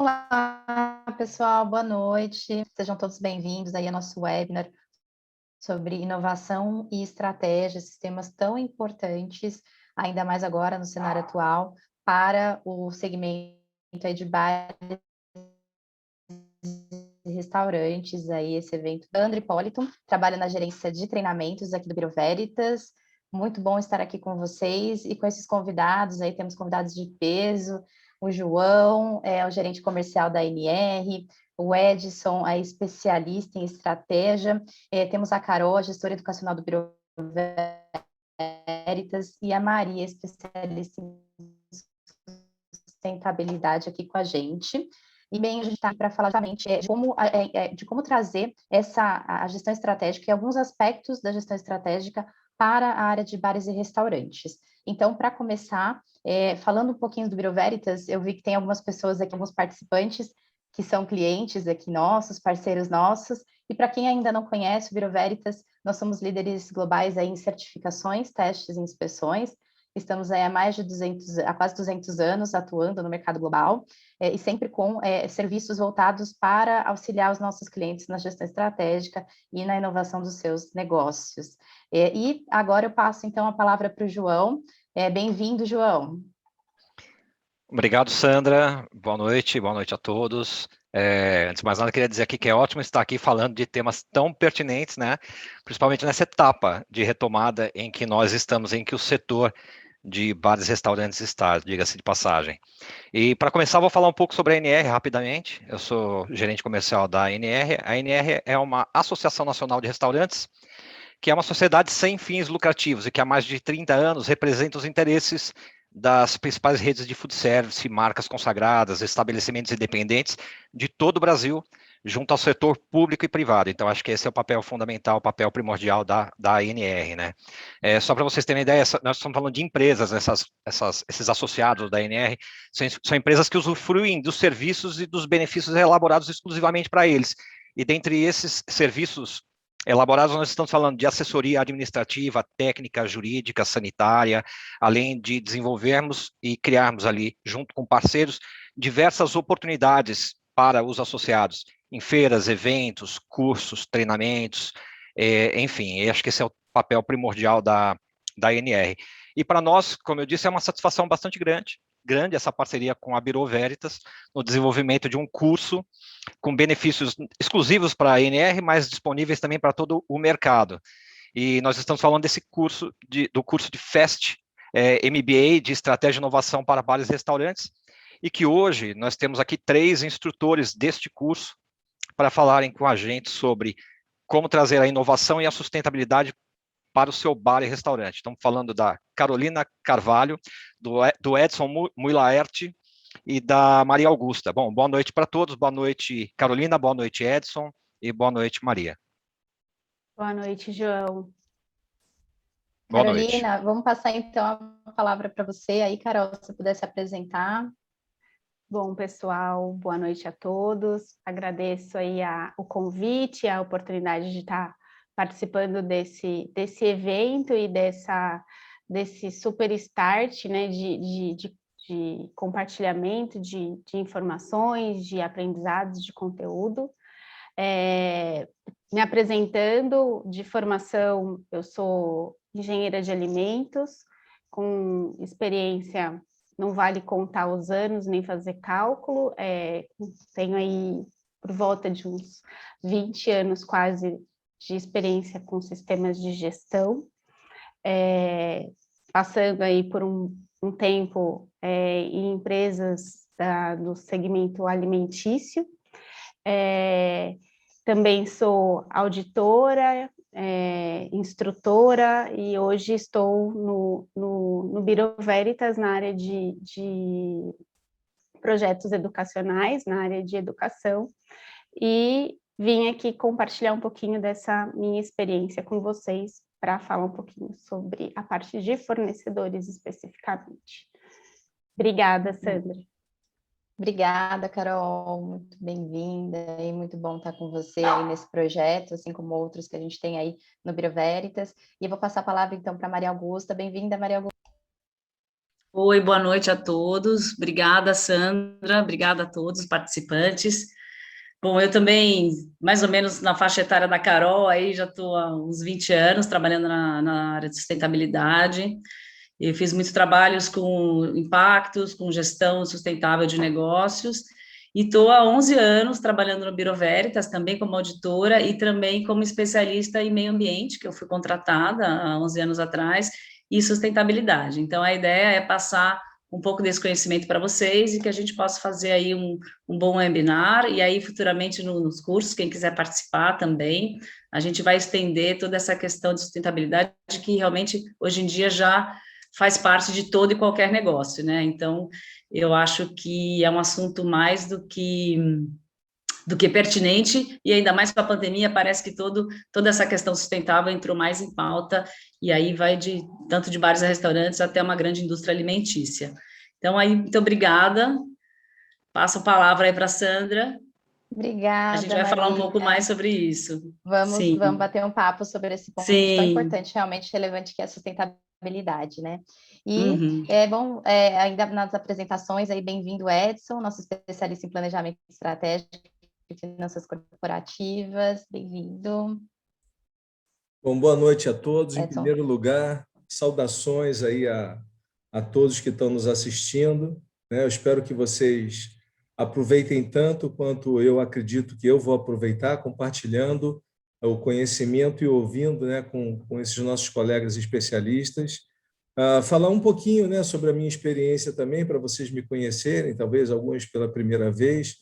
Olá, pessoal, boa noite. Sejam todos bem-vindos aí ao nosso webinar sobre inovação e estratégia, esses temas tão importantes, ainda mais agora no cenário atual, para o segmento aí de bares e restaurantes, aí esse evento. André Hipólito, trabalho na gerência de treinamentos aqui do Bureau Veritas. Muito bom estar aqui com vocês e com esses convidados, aí temos convidados de peso, o João, o gerente comercial da NR, o Edson, a especialista em estratégia, temos a Carol, a gestora educacional do Bureau Veritas, e a Maria, especialista em sustentabilidade aqui com a gente. E bem, a gente está para falar justamente de como trazer a gestão estratégica e alguns aspectos da gestão estratégica para a área de bares e restaurantes. Então, para começar, falando um pouquinho do Bureau Veritas, eu vi que tem algumas pessoas aqui, alguns participantes que são clientes aqui nossos, parceiros nossos, e para quem ainda não conhece o Bureau Veritas, nós somos líderes globais aí em certificações, testes e inspeções. Estamos aí há quase 200 anos atuando no mercado global, e sempre com serviços voltados para auxiliar os nossos clientes na gestão estratégica e na inovação dos seus negócios. E agora eu passo, então, a palavra para o João. Bem-vindo, João. Obrigado, Sandra. Boa noite a todos. Antes de mais nada, queria dizer aqui que é ótimo estar aqui falando de temas tão pertinentes, né? Principalmente nessa etapa de retomada em que nós estamos, em que o setor de bares e restaurantes está, diga-se de passagem. E para começar, vou falar um pouco sobre a NR rapidamente. Eu sou gerente comercial da NR. A NR é uma Associação Nacional de Restaurantes, que é uma sociedade sem fins lucrativos e que há mais de 30 anos representa os interesses das principais redes de food service, marcas consagradas, estabelecimentos independentes de todo o Brasil, junto ao setor público e privado. Então, acho que esse é o papel fundamental, o papel primordial da ANR, né? Só para vocês terem ideia, nós estamos falando de empresas, esses associados da ANR, são empresas que usufruem dos serviços e dos benefícios elaborados exclusivamente para eles. E dentre esses serviços elaborados, nós estamos falando de assessoria administrativa, técnica, jurídica, sanitária, além de desenvolvermos e criarmos ali, junto com parceiros, diversas oportunidades para os associados, em feiras, eventos, cursos, treinamentos, enfim, acho que esse é o papel primordial da ANR. E para nós, como eu disse, é uma satisfação bastante grande essa parceria com a Bureau Veritas, no desenvolvimento de um curso com benefícios exclusivos para a ANR, mas disponíveis também para todo o mercado. E nós estamos falando desse curso, do curso de FAST, MBA de Estratégia e Inovação para Bares e Restaurantes, e que hoje nós temos aqui 3 instrutores deste curso para falarem com a gente sobre como trazer a inovação e a sustentabilidade para o seu bar e restaurante. Estamos falando da Carolina Carvalho, do Edson Muilaert e da Maria Augusta. Bom, boa noite para todos, boa noite Carolina, boa noite Edson e boa noite Maria. Boa noite, João. Boa Carolina, noite. Vamos passar então a palavra para você aí, Carol, se você puder se apresentar. Bom, pessoal, boa noite a todos. Agradeço aí o convite, a oportunidade de estar participando desse evento e desse super start, né, de compartilhamento de informações, de aprendizados, de conteúdo. Me apresentando, de formação, eu sou engenheira de alimentos, com experiência, não vale contar os anos, nem fazer cálculo, tenho aí por volta de uns 20 anos quase de experiência com sistemas de gestão, passando aí por um tempo em empresas do segmento alimentício. Também sou auditora, instrutora, e hoje estou no Bureau Veritas na área de projetos educacionais, na área de educação, e vim aqui compartilhar um pouquinho dessa minha experiência com vocês para falar um pouquinho sobre a parte de fornecedores especificamente. Obrigada, Sandra. Obrigada, Carol, muito bem-vinda e muito bom estar com você aí nesse projeto, assim como outros que a gente tem aí no Bureau Veritas. E eu vou passar a palavra então para Maria Augusta. Bem-vinda, Maria Augusta. Oi, boa noite a todos. Obrigada, Sandra. Obrigada a todos os participantes. Bom, eu também, mais ou menos na faixa etária da Carol, aí já estou há uns 20 anos trabalhando na área de sustentabilidade. Eu fiz muitos trabalhos com impactos, com gestão sustentável de negócios, e estou há 11 anos trabalhando no Bureau Veritas, também como auditora e também como especialista em meio ambiente, que eu fui contratada há 11 anos atrás, e sustentabilidade. Então, a ideia é passar um pouco desse conhecimento para vocês e que a gente possa fazer aí um bom webinar, e aí futuramente nos cursos, quem quiser participar também, a gente vai estender toda essa questão de sustentabilidade que realmente hoje em dia já faz parte de todo e qualquer negócio, né? Então, eu acho que é um assunto mais do que pertinente, e ainda mais com a pandemia, parece que toda essa questão sustentável entrou mais em pauta, e aí vai tanto de bares a restaurantes até uma grande indústria alimentícia. Então, aí, muito obrigada, passo a palavra aí para a Sandra, a gente Obrigada, vai falar um pouco Marília. mais sobre isso. Vamos Sim, bater um papo sobre esse ponto tão sim, importante, realmente relevante, que é a sustentabilidade, né? E uhum. ainda nas apresentações, aí bem-vindo, Edson, nosso especialista em planejamento estratégico e finanças corporativas, bem-vindo. Bom, boa noite a todos. Em Edson. primeiro lugar, saudações aí a todos que estão nos assistindo, né? Eu espero que vocês aproveitem tanto quanto eu acredito que eu vou aproveitar, compartilhando o conhecimento e ouvindo, né, com esses nossos colegas especialistas. Falar um pouquinho, né, sobre a minha experiência também, para vocês me conhecerem, talvez alguns pela primeira vez.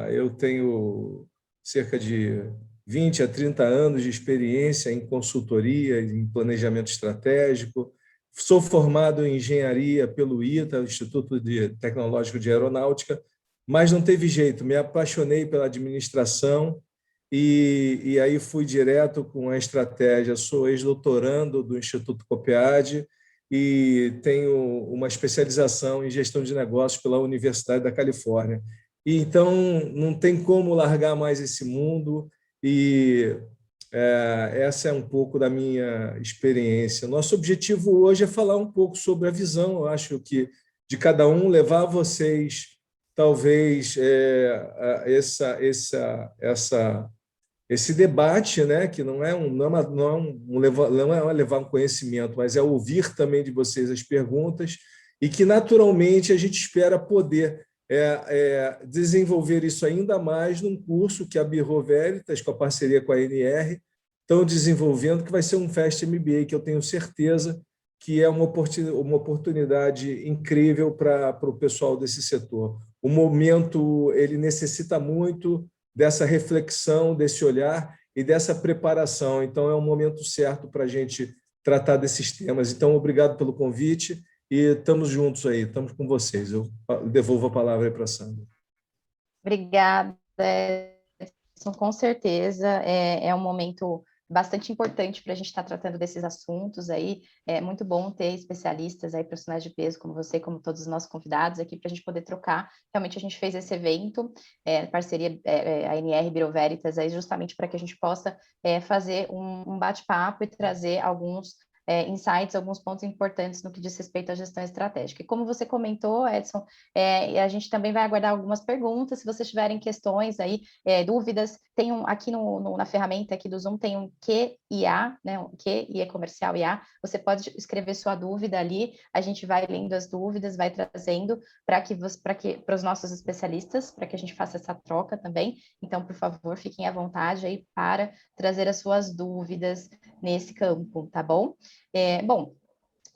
Eu tenho cerca de 20 a 30 anos de experiência em consultoria, em planejamento estratégico. Sou formado em engenharia pelo ITA, Instituto Tecnológico de Aeronáutica, mas não teve jeito, me apaixonei pela administração e aí fui direto com a estratégia. Sou ex-doutorando do Instituto COPEAD e tenho uma especialização em gestão de negócios pela Universidade da Califórnia. E então não tem como largar mais esse mundo, e essa é um pouco da minha experiência. Nosso objetivo hoje é falar um pouco sobre a visão, eu acho que de cada um, levar vocês talvez esse debate, né, que não é levar um conhecimento, mas é ouvir também de vocês as perguntas, e que naturalmente a gente espera poder desenvolver isso ainda mais num curso que a Bureau Veritas, com a parceria com a ANR, estão desenvolvendo, que vai ser um Fast MBA, que eu tenho certeza que é uma oportunidade incrível para o pessoal desse setor. O momento ele necessita muito dessa reflexão, desse olhar e dessa preparação. Então, é um momento certo para a gente tratar desses temas. Então, obrigado pelo convite e estamos juntos aí, estamos com vocês. Eu devolvo a palavra aí para a Sandra. Obrigada, Edson, com certeza. É um momento bastante importante para a gente estar tratando desses assuntos aí. É muito bom ter especialistas aí, profissionais de peso como você, como todos os nossos convidados aqui, para a gente poder trocar. Realmente a gente fez esse evento, parceria a ANR Bureau Veritas, aí justamente para que a gente possa fazer um bate-papo e trazer alguns insights, alguns pontos importantes no que diz respeito à gestão estratégica. E como você comentou, Edson, a gente também vai aguardar algumas perguntas. Se vocês tiverem questões aí, dúvidas, tem aqui na ferramenta aqui do Zoom, tem um QIA, né, um QIA comercial IA, você pode escrever sua dúvida ali, a gente vai lendo as dúvidas, vai trazendo para os nossos especialistas, para que a gente faça essa troca também. Então, por favor, fiquem à vontade aí para trazer as suas dúvidas nesse campo, tá bom? Bom,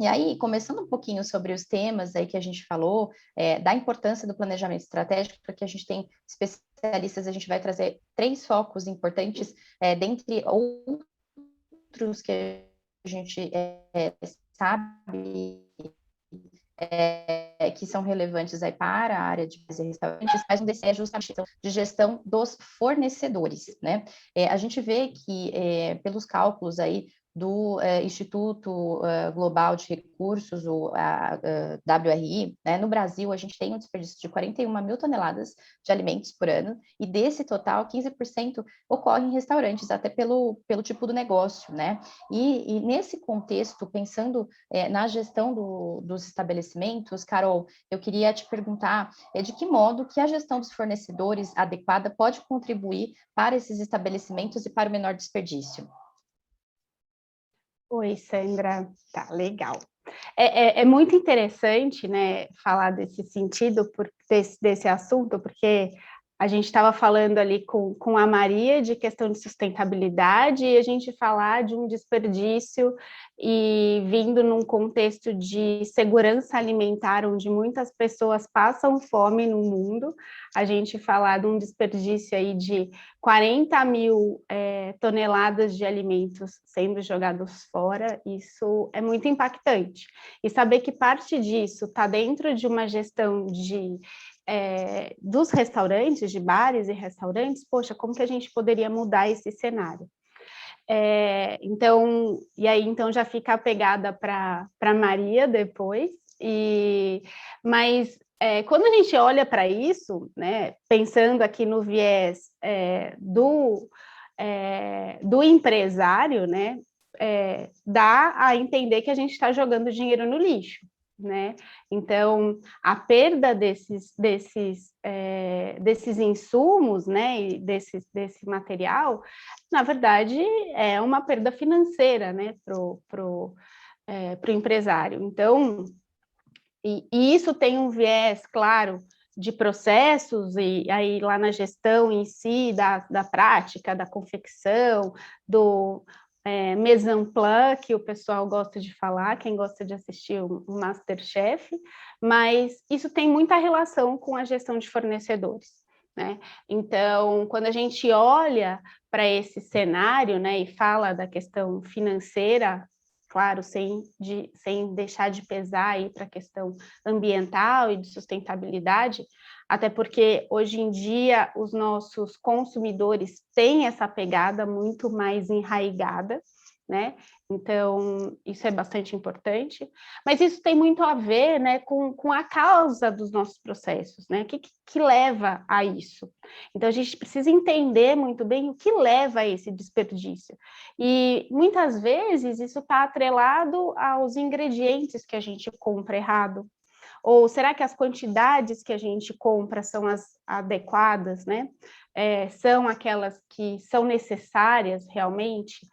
e aí, começando um pouquinho sobre os temas aí que a gente falou, da importância do planejamento estratégico, porque a gente tem especialistas, a gente vai trazer 3 focos importantes, dentre outros que a gente sabe que são relevantes aí para a área de restaurantes, mas um desses é justamente de gestão dos fornecedores, né? A gente vê que, pelos cálculos aí do Instituto Global de Recursos, o WRI, né, no Brasil, a gente tem um desperdício de 41 mil toneladas de alimentos por ano, e desse total, 15% ocorre em restaurantes, até pelo tipo do negócio, né? E nesse contexto, pensando na gestão dos estabelecimentos, Carol, eu queria te perguntar de que modo que a gestão dos fornecedores adequada pode contribuir para esses estabelecimentos e para o menor desperdício. Oi, Sandra. Tá, legal. É muito interessante, né, falar desse sentido, desse assunto, porque a gente estava falando ali com a Maria de questão de sustentabilidade e a gente falar de um desperdício e vindo num contexto de segurança alimentar, onde muitas pessoas passam fome no mundo, a gente falar de um desperdício aí de 40 mil toneladas de alimentos sendo jogados fora, isso é muito impactante. E saber que parte disso está dentro de uma gestão dos restaurantes, de bares e restaurantes, poxa, como que a gente poderia mudar esse cenário? Então já fica a pegada para Maria depois, mas quando a gente olha para isso, né, pensando aqui no viés do empresário, né, dá a entender que a gente está jogando dinheiro no lixo, né? Então, a perda desses insumos, né, e desse material, na verdade, é uma perda financeira, né, pro empresário. Então, e isso tem um viés, claro, de processos, e aí lá na gestão em si, da prática, da confecção, do mise en place, que o pessoal gosta de falar, quem gosta de assistir o MasterChef, mas isso tem muita relação com a gestão de fornecedores, né? Então, quando a gente olha para esse cenário, né, e fala da questão financeira, claro, sem deixar de pesar aí para a questão ambiental e de sustentabilidade, até porque hoje em dia os nossos consumidores têm essa pegada muito mais enraigada, né? Então, isso é bastante importante, mas isso tem muito a ver, né, com a causa dos nossos processos, né? O que leva a isso? Então, a gente precisa entender muito bem o que leva a esse desperdício. E, muitas vezes, isso está atrelado aos ingredientes que a gente compra errado. Ou será que as quantidades que a gente compra são as adequadas, né? São aquelas que são necessárias realmente?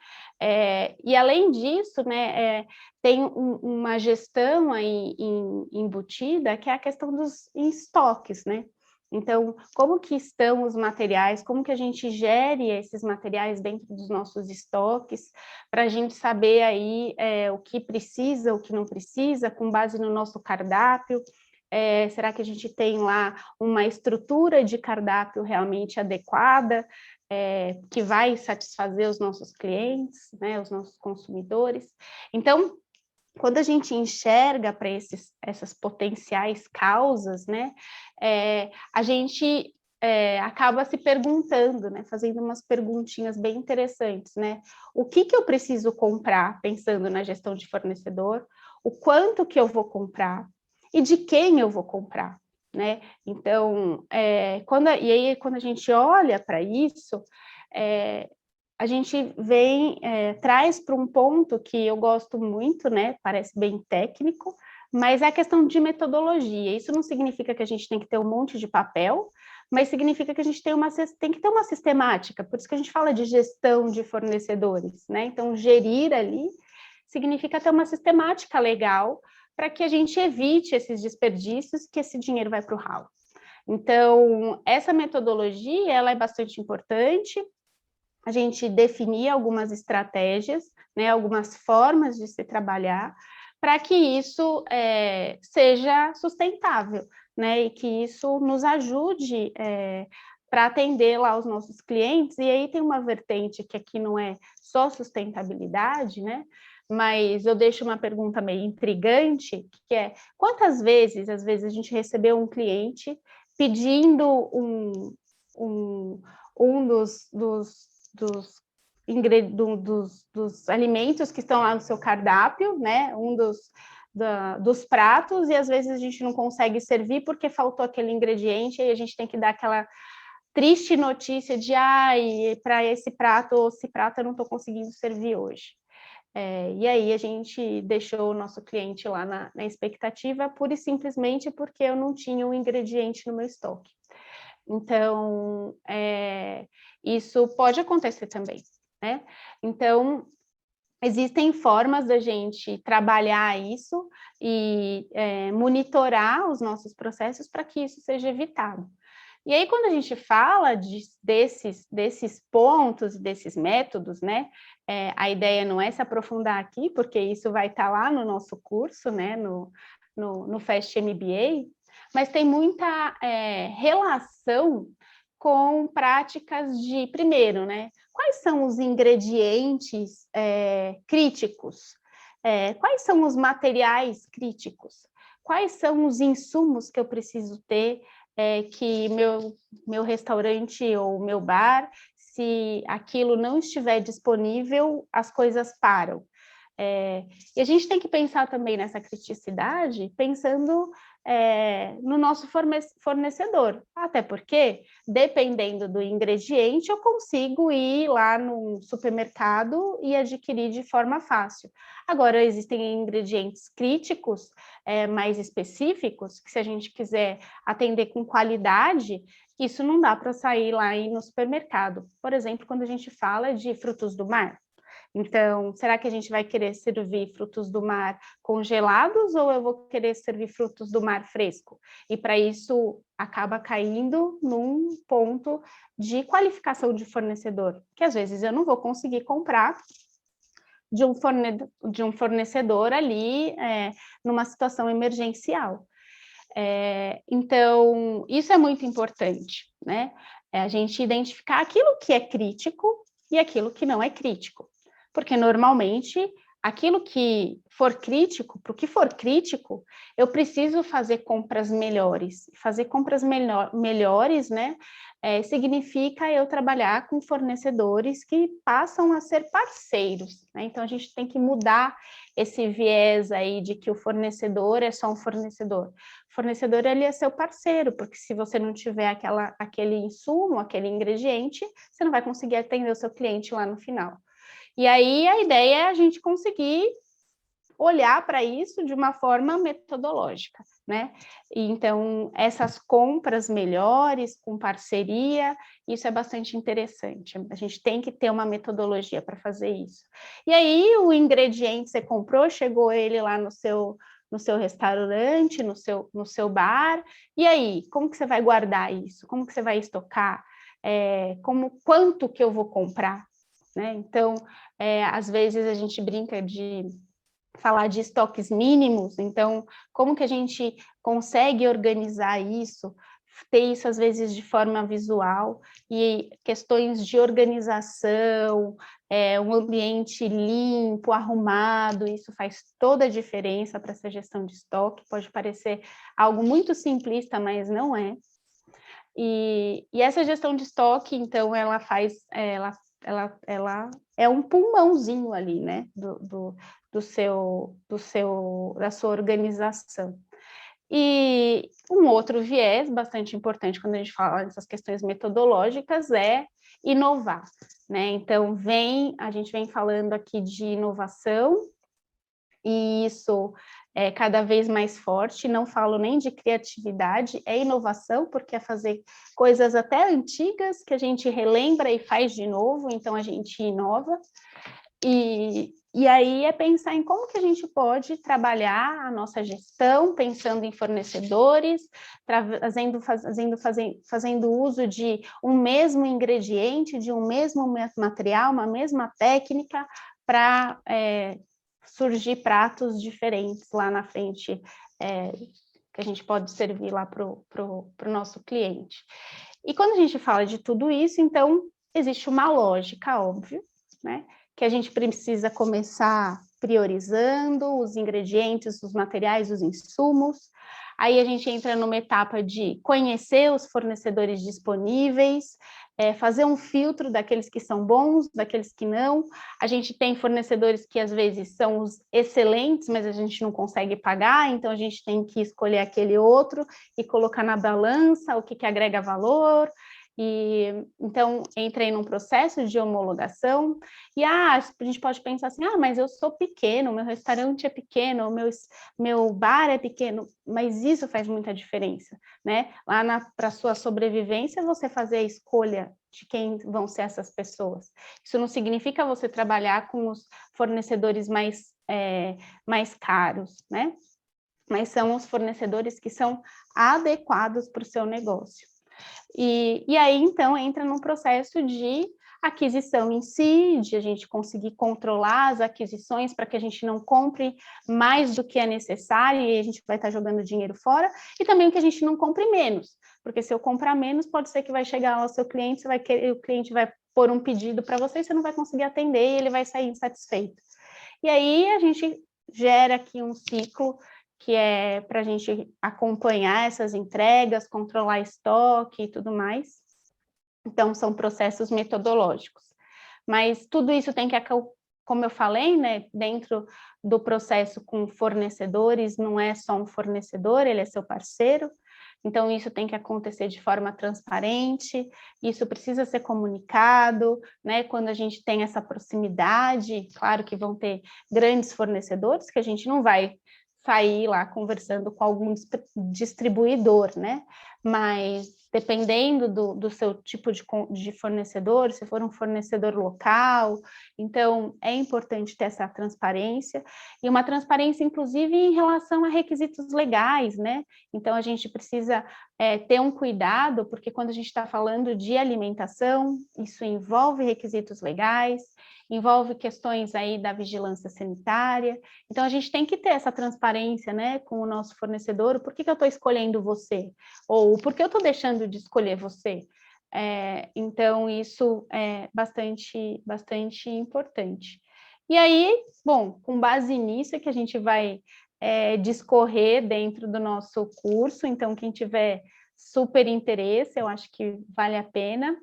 E além disso, né, tem uma gestão aí embutida, que é a questão dos estoques, né? Então, como que estão os materiais, como que a gente gere esses materiais dentro dos nossos estoques, para a gente saber aí o que precisa, o que não precisa, com base no nosso cardápio. Será que a gente tem lá uma estrutura de cardápio realmente adequada, que vai satisfazer os nossos clientes, né, os nossos consumidores? Então, quando a gente enxerga para essas potenciais causas, né, a gente acaba se perguntando, né, fazendo umas perguntinhas bem interessantes, né? O que eu preciso comprar, pensando na gestão de fornecedor, o quanto que eu vou comprar e de quem eu vou comprar, né? Então, quando a gente olha para isso, a gente traz para um ponto que eu gosto muito, né? Parece bem técnico, mas é a questão de metodologia. Isso não significa que a gente tem que ter um monte de papel, mas significa que a gente tem que ter uma sistemática, por isso que a gente fala de gestão de fornecedores, né? Então, gerir ali significa ter uma sistemática legal para que a gente evite esses desperdícios, que esse dinheiro vai para o ralo. Então, essa metodologia, ela é bastante importante, a gente definir algumas estratégias, né, algumas formas de se trabalhar, para que isso seja sustentável, né, e que isso nos ajude para atender lá os nossos clientes. E aí tem uma vertente que aqui não é só sustentabilidade, né, mas eu deixo uma pergunta meio intrigante, que é: quantas vezes, às vezes, a gente recebeu um cliente pedindo um dos dos alimentos que estão lá no seu cardápio, né? Dos pratos, e às vezes a gente não consegue servir porque faltou aquele ingrediente, e a gente tem que dar aquela triste notícia de para esse prato ou esse prato eu não estou conseguindo servir hoje. E aí a gente deixou o nosso cliente lá na expectativa, pura e simplesmente porque eu não tinha um ingrediente no meu estoque. Então, isso pode acontecer também, né? Então, existem formas da gente trabalhar isso e monitorar os nossos processos para que isso seja evitado. E aí, quando a gente fala desses pontos, desses métodos, né? A ideia não é se aprofundar aqui, porque isso vai estar lá no nosso curso, né? No Fast MBA, mas tem muita relação com práticas de, primeiro, né? Quais são os ingredientes críticos? Quais são os materiais críticos? Quais são os insumos que eu preciso ter que meu restaurante ou meu bar, se aquilo não estiver disponível, as coisas param. E a gente tem que pensar também nessa criticidade, pensando no nosso fornecedor, até porque, dependendo do ingrediente, eu consigo ir lá no supermercado e adquirir de forma fácil. Agora, existem ingredientes críticos, mais específicos, que se a gente quiser atender com qualidade, isso não dá para sair lá e ir no supermercado. Por exemplo, quando a gente fala de frutos do mar. Então, será que a gente vai querer servir frutos do mar congelados ou eu vou querer servir frutos do mar fresco? E para isso acaba caindo num ponto de qualificação de fornecedor, que às vezes eu não vou conseguir comprar de um fornecedor ali numa situação emergencial. Então, isso é muito importante, né? A gente identificar aquilo que é crítico e aquilo que não é crítico. Porque, normalmente, aquilo que for crítico, para o que for crítico, eu preciso fazer compras melhores. Fazer compras melhores, né, significa eu trabalhar com fornecedores que passam a ser parceiros, né? Então, a gente tem que mudar esse viés aí de que o fornecedor é só um fornecedor. O fornecedor, ele é seu parceiro, porque se você não tiver aquele insumo, aquele ingrediente, você não vai conseguir atender o seu cliente lá no final. E aí a ideia é a gente conseguir olhar para isso de uma forma metodológica, né? E então, essas compras melhores, com parceria, isso é bastante interessante. A gente tem que ter uma metodologia para fazer isso. E aí, o ingrediente você comprou, chegou ele lá no seu restaurante, no seu bar, e aí, como que você vai guardar isso? Como que você vai estocar? Quanto que eu vou comprar? Né? Então, às vezes a gente brinca de falar de estoques mínimos, então, como que a gente consegue organizar isso, ter isso às vezes de forma visual, e questões de organização, um ambiente limpo, arrumado, isso faz toda a diferença para essa gestão de estoque, pode parecer algo muito simplista, mas não é. E essa gestão de estoque, então, ela é um pulmãozinho ali, né, da sua organização. E um outro viés bastante importante quando a gente fala dessas questões metodológicas é inovar, né? Então, a gente vem falando aqui de inovação, e isso é cada vez mais forte, não falo nem de criatividade, é inovação, porque é fazer coisas até antigas que a gente relembra e faz de novo, então a gente inova, e aí é pensar em como que a gente pode trabalhar a nossa gestão, pensando em fornecedores, fazendo uso de um mesmo ingrediente, de um mesmo material, uma mesma técnica, para surgir pratos diferentes lá na frente, que a gente pode servir lá para o nosso cliente. E quando a gente fala de tudo isso, então, existe uma lógica, óbvio, né? Que a gente precisa começar priorizando os ingredientes, os materiais, os insumos. Aí a gente entra numa etapa de conhecer os fornecedores disponíveis, fazer um filtro daqueles que são bons, daqueles que não. A gente tem fornecedores que às vezes são os excelentes, mas a gente não consegue pagar, então a gente tem que escolher aquele outro e colocar na balança o que agrega valor. E então entrei num processo de homologação e a gente pode pensar assim, mas eu sou pequeno, meu restaurante é pequeno, meu bar é pequeno, mas isso faz muita diferença, né? Lá para sua sobrevivência, você fazer a escolha de quem vão ser essas pessoas. Isso não significa você trabalhar com os fornecedores mais caros, né? Mas são os fornecedores que são adequados para o seu negócio. E aí, então, entra num processo de aquisição em si, de a gente conseguir controlar as aquisições para que a gente não compre mais do que é necessário e a gente vai estar jogando dinheiro fora, e também que a gente não compre menos, porque se eu comprar menos, pode ser que vai chegar ao seu cliente, o cliente vai pôr um pedido para você e você não vai conseguir atender e ele vai sair insatisfeito. E aí a gente gera aqui um ciclo que é para a gente acompanhar essas entregas, controlar estoque e tudo mais. Então, são processos metodológicos. Mas tudo isso tem que, como eu falei, né, dentro do processo com fornecedores, não é só um fornecedor, ele é seu parceiro. Então, isso tem que acontecer de forma transparente, isso precisa ser comunicado, né? Quando a gente tem essa proximidade, claro que vão ter grandes fornecedores, que a gente não vai sair lá conversando com algum distribuidor, né? Mas dependendo do seu tipo de fornecedor, se for um fornecedor local, então é importante ter essa transparência, e uma transparência, inclusive, em relação a requisitos legais, né? Então, a gente precisa ter um cuidado, porque quando a gente está falando de alimentação, isso envolve requisitos legais, envolve questões aí da vigilância sanitária, então a gente tem que ter essa transparência, né, com o nosso fornecedor, por que eu estou escolhendo você? Ou por que eu estou deixando de escolher você? Então, isso é bastante importante. E aí, bom, com base nisso é que a gente vai discorrer dentro do nosso curso, então quem tiver super interesse, eu acho que vale a pena.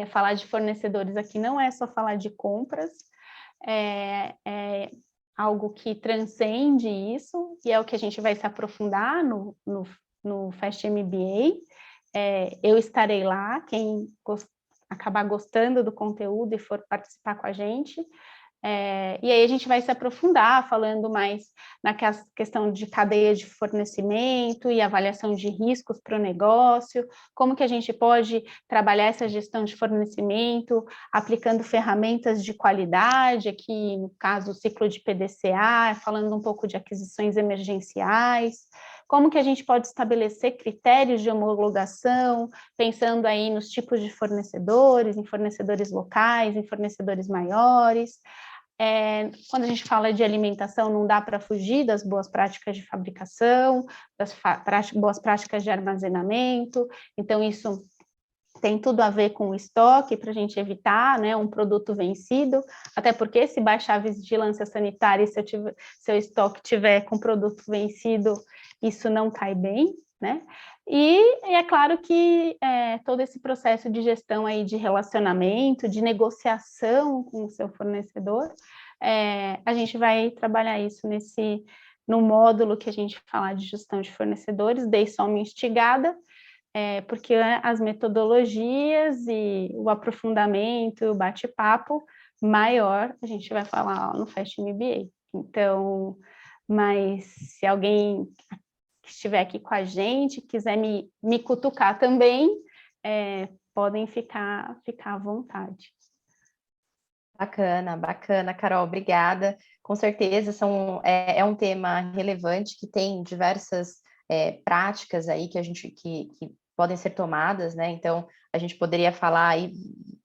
Falar de fornecedores aqui não é só falar de compras, é algo que transcende isso, e é o que a gente vai se aprofundar no Fast MBA. Eu estarei lá, quem acabar gostando do conteúdo e for participar com a gente. E aí a gente vai se aprofundar, falando mais na questão de cadeia de fornecimento e avaliação de riscos para o negócio, como que a gente pode trabalhar essa gestão de fornecimento, aplicando ferramentas de qualidade, aqui no caso o ciclo de PDCA, falando um pouco de aquisições emergenciais, como que a gente pode estabelecer critérios de homologação, pensando aí nos tipos de fornecedores, em fornecedores locais, em fornecedores maiores. Quando a gente fala de alimentação, não dá para fugir das boas práticas de fabricação, das boas práticas de armazenamento, então isso tem tudo a ver com o estoque, para a gente evitar, né, um produto vencido, até porque se baixar a vigilância sanitária e se o estoque tiver com produto vencido, isso não cai bem, né? E é claro que todo esse processo de gestão aí de relacionamento, de negociação com o seu fornecedor, a gente vai trabalhar isso no módulo que a gente fala de gestão de fornecedores, dei só uma instigada, porque as metodologias e o aprofundamento, o bate-papo maior, a gente vai falar no Fast MBA. Então, mas se alguém que estiver aqui com a gente, quiser me cutucar também, podem ficar à vontade. Bacana, Carol, obrigada. Com certeza é um tema relevante que tem diversas práticas aí que podem ser tomadas, né? Então, a gente poderia falar aí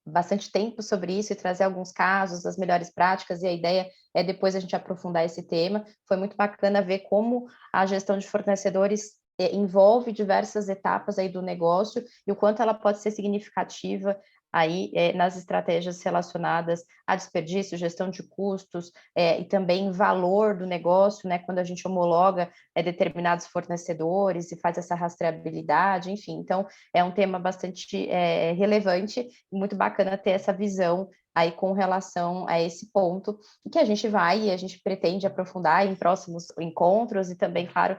bastante tempo sobre isso e trazer alguns casos das melhores práticas, e a ideia é depois a gente aprofundar esse tema. Foi muito bacana ver como a gestão de fornecedores envolve diversas etapas aí do negócio e o quanto ela pode ser significativa aí nas estratégias relacionadas a desperdício, gestão de custos e também valor do negócio, né, quando a gente homologa determinados fornecedores e faz essa rastreabilidade, enfim. Então, é um tema bastante relevante e muito bacana ter essa visão aí com relação a esse ponto, que a gente vai e a gente pretende aprofundar em próximos encontros e também, claro,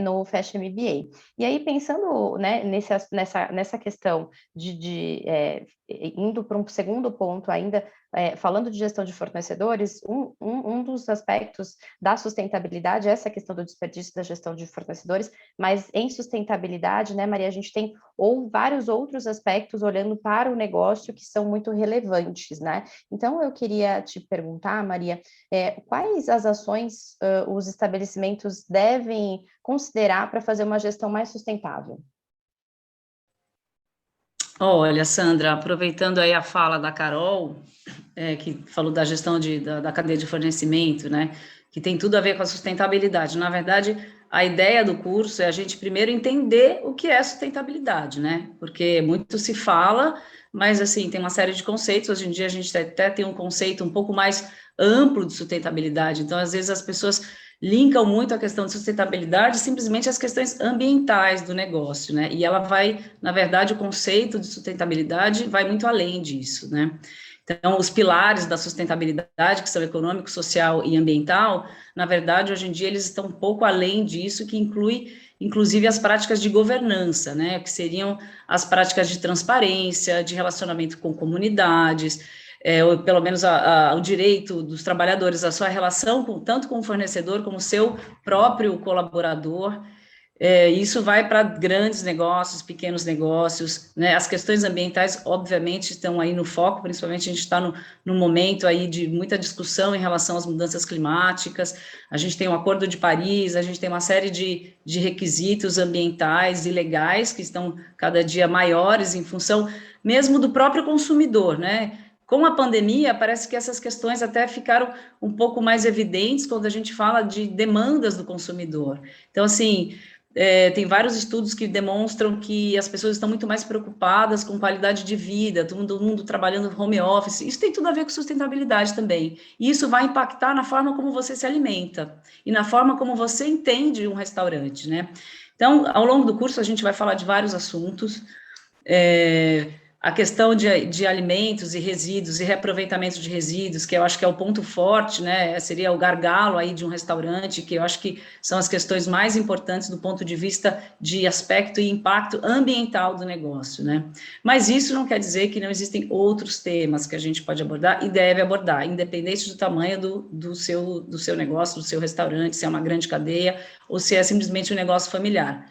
no Fashion MBA. E aí, pensando, né, nessa questão indo para um segundo ponto ainda, falando de gestão de fornecedores, um dos aspectos da sustentabilidade é essa questão do desperdício da gestão de fornecedores, mas em sustentabilidade, né, Maria, a gente tem vários outros aspectos olhando para o negócio que são muito relevantes, né? Então, eu queria te perguntar, Maria, quais as ações os estabelecimentos devem considerar para fazer uma gestão mais sustentável? Olha, Sandra, aproveitando aí a fala da Carol, que falou da gestão da cadeia de fornecimento, né, que tem tudo a ver com a sustentabilidade. Na verdade, a ideia do curso é a gente primeiro entender o que é sustentabilidade, né, porque muito se fala, mas, assim, tem uma série de conceitos. Hoje em dia, a gente até tem um conceito um pouco mais amplo de sustentabilidade. Então, às vezes, as pessoas linkam muito a questão de sustentabilidade simplesmente às questões ambientais do negócio, né? E ela vai, na verdade, o conceito de sustentabilidade vai muito além disso, né? Então, os pilares da sustentabilidade, que são econômico, social e ambiental, na verdade, hoje em dia, eles estão um pouco além disso, que inclui, inclusive, as práticas de governança, né? Que seriam as práticas de transparência, de relacionamento com comunidades, ou pelo menos o direito dos trabalhadores, a sua relação tanto com o fornecedor como o seu próprio colaborador. Isso vai para grandes negócios, pequenos negócios, né? As questões ambientais, obviamente, estão aí no foco, principalmente a gente está no momento aí de muita discussão em relação às mudanças climáticas. A gente tem o Acordo de Paris, a gente tem uma série de requisitos ambientais e legais que estão cada dia maiores em função mesmo do próprio consumidor, né? Com a pandemia, parece que essas questões até ficaram um pouco mais evidentes quando a gente fala de demandas do consumidor. Então, assim, tem vários estudos que demonstram que as pessoas estão muito mais preocupadas com qualidade de vida, todo mundo trabalhando home office. Isso tem tudo a ver com sustentabilidade também. E isso vai impactar na forma como você se alimenta e na forma como você entende um restaurante, né? Então, ao longo do curso, a gente vai falar de vários assuntos. A questão de alimentos e resíduos e reaproveitamento de resíduos, que eu acho que é o ponto forte, né, seria o gargalo aí de um restaurante, que eu acho que são as questões mais importantes do ponto de vista de aspecto e impacto ambiental do negócio, né. Mas isso não quer dizer que não existem outros temas que a gente pode abordar e deve abordar, independente do tamanho do seu negócio, do seu restaurante, se é uma grande cadeia ou se é simplesmente um negócio familiar.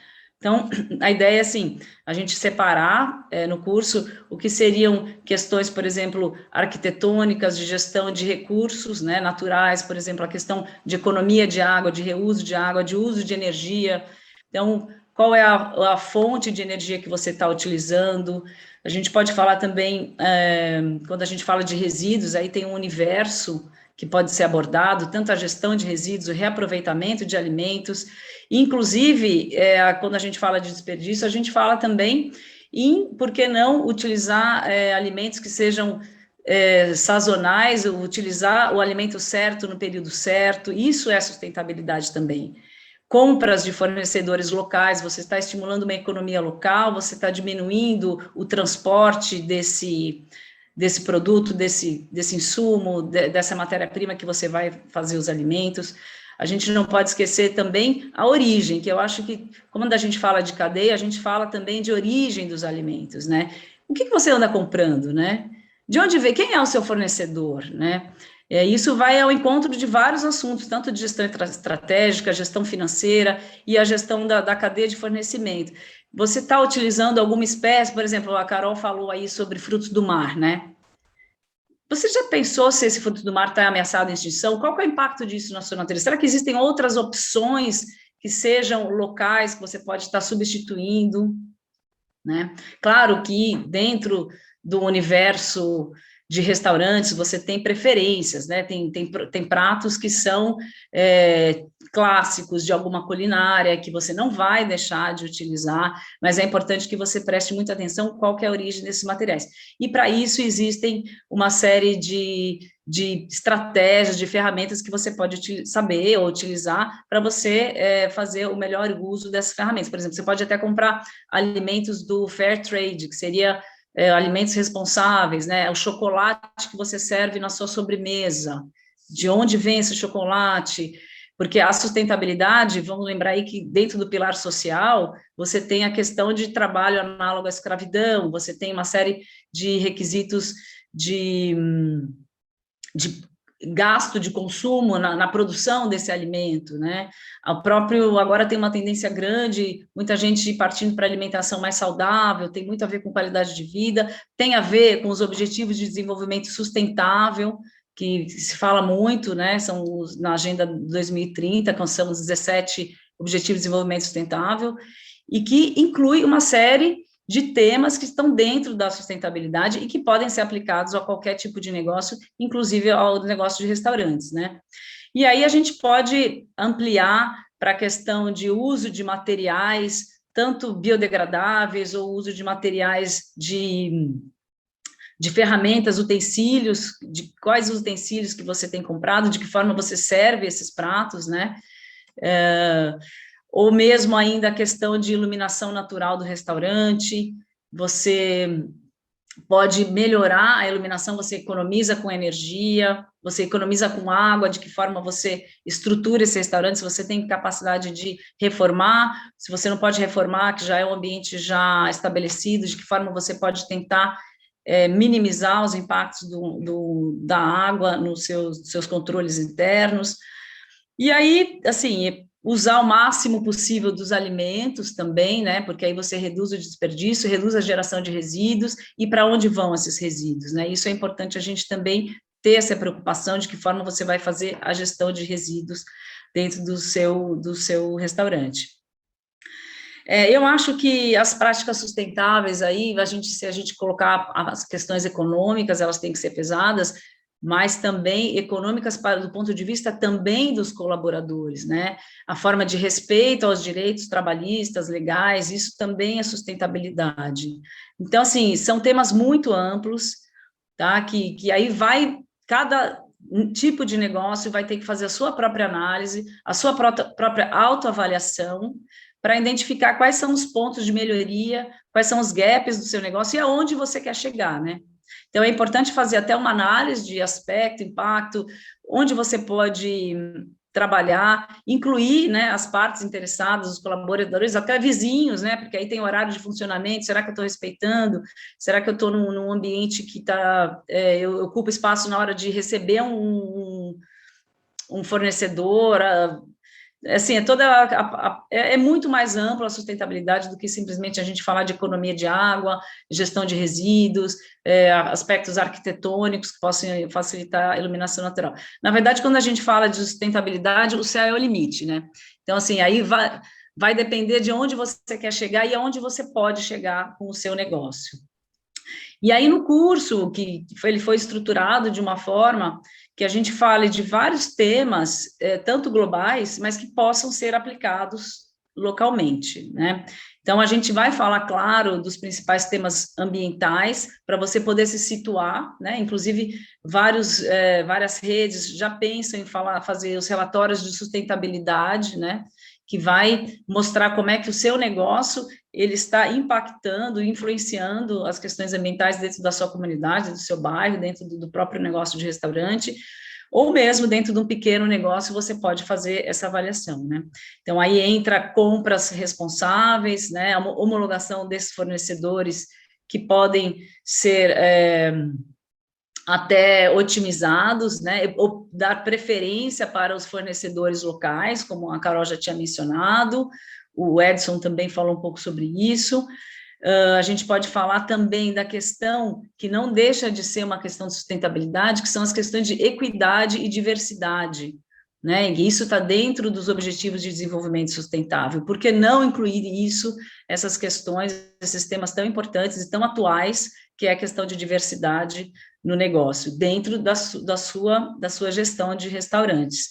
Então, a ideia é, assim, a gente separar no curso o que seriam questões, por exemplo, arquitetônicas, de gestão de recursos, né, naturais, por exemplo, a questão de economia de água, de reuso de água, de uso de energia. Então, qual é a fonte de energia que você está utilizando? A gente pode falar também, quando a gente fala de resíduos, aí tem um universo que pode ser abordado, tanto a gestão de resíduos, o reaproveitamento de alimentos, inclusive, quando a gente fala de desperdício, a gente fala também em, por que não, utilizar alimentos que sejam sazonais, utilizar o alimento certo no período certo, isso é sustentabilidade também. Compras de fornecedores locais, você está estimulando uma economia local, você está diminuindo o transporte desse produto, desse insumo, dessa matéria-prima que você vai fazer os alimentos. A gente não pode esquecer também a origem, que eu acho que, quando a gente fala de cadeia, a gente fala também de origem dos alimentos, né? O que você anda comprando, né? De onde vem? Quem é o seu fornecedor, né? Isso vai ao encontro de vários assuntos, tanto de gestão estratégica, gestão financeira e a gestão da cadeia de fornecimento. Você está utilizando alguma espécie, por exemplo, a Carol falou aí sobre frutos do mar, né? Você já pensou se esse fruto do mar está ameaçado de extinção? Qual que é o impacto disso na sua natureza? Será que existem outras opções que sejam locais que você pode estar substituindo, né? Claro que dentro do universo de restaurantes, você tem preferências, né? Tem pratos que são clássicos de alguma culinária, que você não vai deixar de utilizar, mas é importante que você preste muita atenção qual que é a origem desses materiais. E para isso existem uma série de estratégias, de ferramentas que você pode saber ou utilizar para você fazer o melhor uso dessas ferramentas. Por exemplo, você pode até comprar alimentos do Fair Trade, que seria alimentos responsáveis, né? O chocolate que você serve na sua sobremesa, de onde vem esse chocolate? Porque a sustentabilidade, vamos lembrar aí que dentro do pilar social, você tem a questão de trabalho análogo à escravidão, você tem uma série de requisitos de gasto de consumo na produção desse alimento, né? Agora tem uma tendência grande, muita gente partindo para alimentação mais saudável, tem muito a ver com qualidade de vida, tem a ver com os objetivos de desenvolvimento sustentável, que se fala muito, né? São na Agenda 2030, que são os 17 Objetivos de Desenvolvimento Sustentável, e que inclui uma série de temas que estão dentro da sustentabilidade e que podem ser aplicados a qualquer tipo de negócio, inclusive ao negócio de restaurantes, né? E aí a gente pode ampliar para a questão de uso de materiais, tanto biodegradáveis ou uso de materiais de ferramentas, utensílios, de quais os utensílios que você tem comprado, de que forma você serve esses pratos, né? Ou mesmo ainda a questão de iluminação natural do restaurante, você pode melhorar a iluminação, você economiza com energia, você economiza com água, de que forma você estrutura esse restaurante, se você tem capacidade de reformar, se você não pode reformar, que já é um ambiente já estabelecido, de que forma você pode tentar minimizar os impactos da água nos seus controles internos. E aí, assim, usar o máximo possível dos alimentos também, né, porque aí você reduz o desperdício, reduz a geração de resíduos, e para onde vão esses resíduos, né, isso é importante a gente também ter essa preocupação de que forma você vai fazer a gestão de resíduos dentro do seu restaurante. Eu acho que as práticas sustentáveis aí, se a gente colocar as questões econômicas, elas têm que ser pesadas, mas também econômicas do ponto de vista também dos colaboradores, né? A forma de respeito aos direitos trabalhistas, legais, isso também é sustentabilidade. Então, assim, são temas muito amplos, tá? Que aí cada tipo de negócio vai ter que fazer a sua própria análise, a sua própria autoavaliação, para identificar quais são os pontos de melhoria, quais são os gaps do seu negócio e aonde você quer chegar, né? Então, é importante fazer até uma análise de aspecto, impacto, onde você pode trabalhar, incluir, né, as partes interessadas, os colaboradores, até vizinhos, né, porque aí tem horário de funcionamento, será que eu estou respeitando? Será que eu estou num ambiente que eu ocupo espaço na hora de receber um fornecedor? Assim, é muito mais ampla a sustentabilidade do que simplesmente a gente falar de economia de água, gestão de resíduos, aspectos arquitetônicos que possam facilitar a iluminação natural. Na verdade, quando a gente fala de sustentabilidade, o céu é o limite, né? Então, assim, aí vai depender de onde você quer chegar e aonde você pode chegar com o seu negócio. E aí, no curso, ele foi estruturado de uma forma que a gente fale de vários temas, tanto globais, mas que possam ser aplicados localmente, né? Então, a gente vai falar, claro, dos principais temas ambientais, para você poder se situar, né? Inclusive, várias redes já pensam em fazer os relatórios de sustentabilidade, né? Que vai mostrar como é que o seu negócio ele está impactando, influenciando as questões ambientais dentro da sua comunidade, do seu bairro, dentro do próprio negócio de restaurante, ou mesmo dentro de um pequeno negócio, você pode fazer essa avaliação, né? Então, aí entra compras responsáveis, né, a homologação desses fornecedores que podem ser até otimizados, né, ou dar preferência para os fornecedores locais, como a Carol já tinha mencionado, o Edson também falou um pouco sobre isso. A gente pode falar também da questão que não deixa de ser uma questão de sustentabilidade, que são as questões de equidade e diversidade, né, e isso está dentro dos Objetivos de Desenvolvimento Sustentável. Por que não incluir isso, essas questões, esses temas tão importantes e tão atuais, que é a questão de diversidade no negócio, dentro da sua gestão de restaurantes.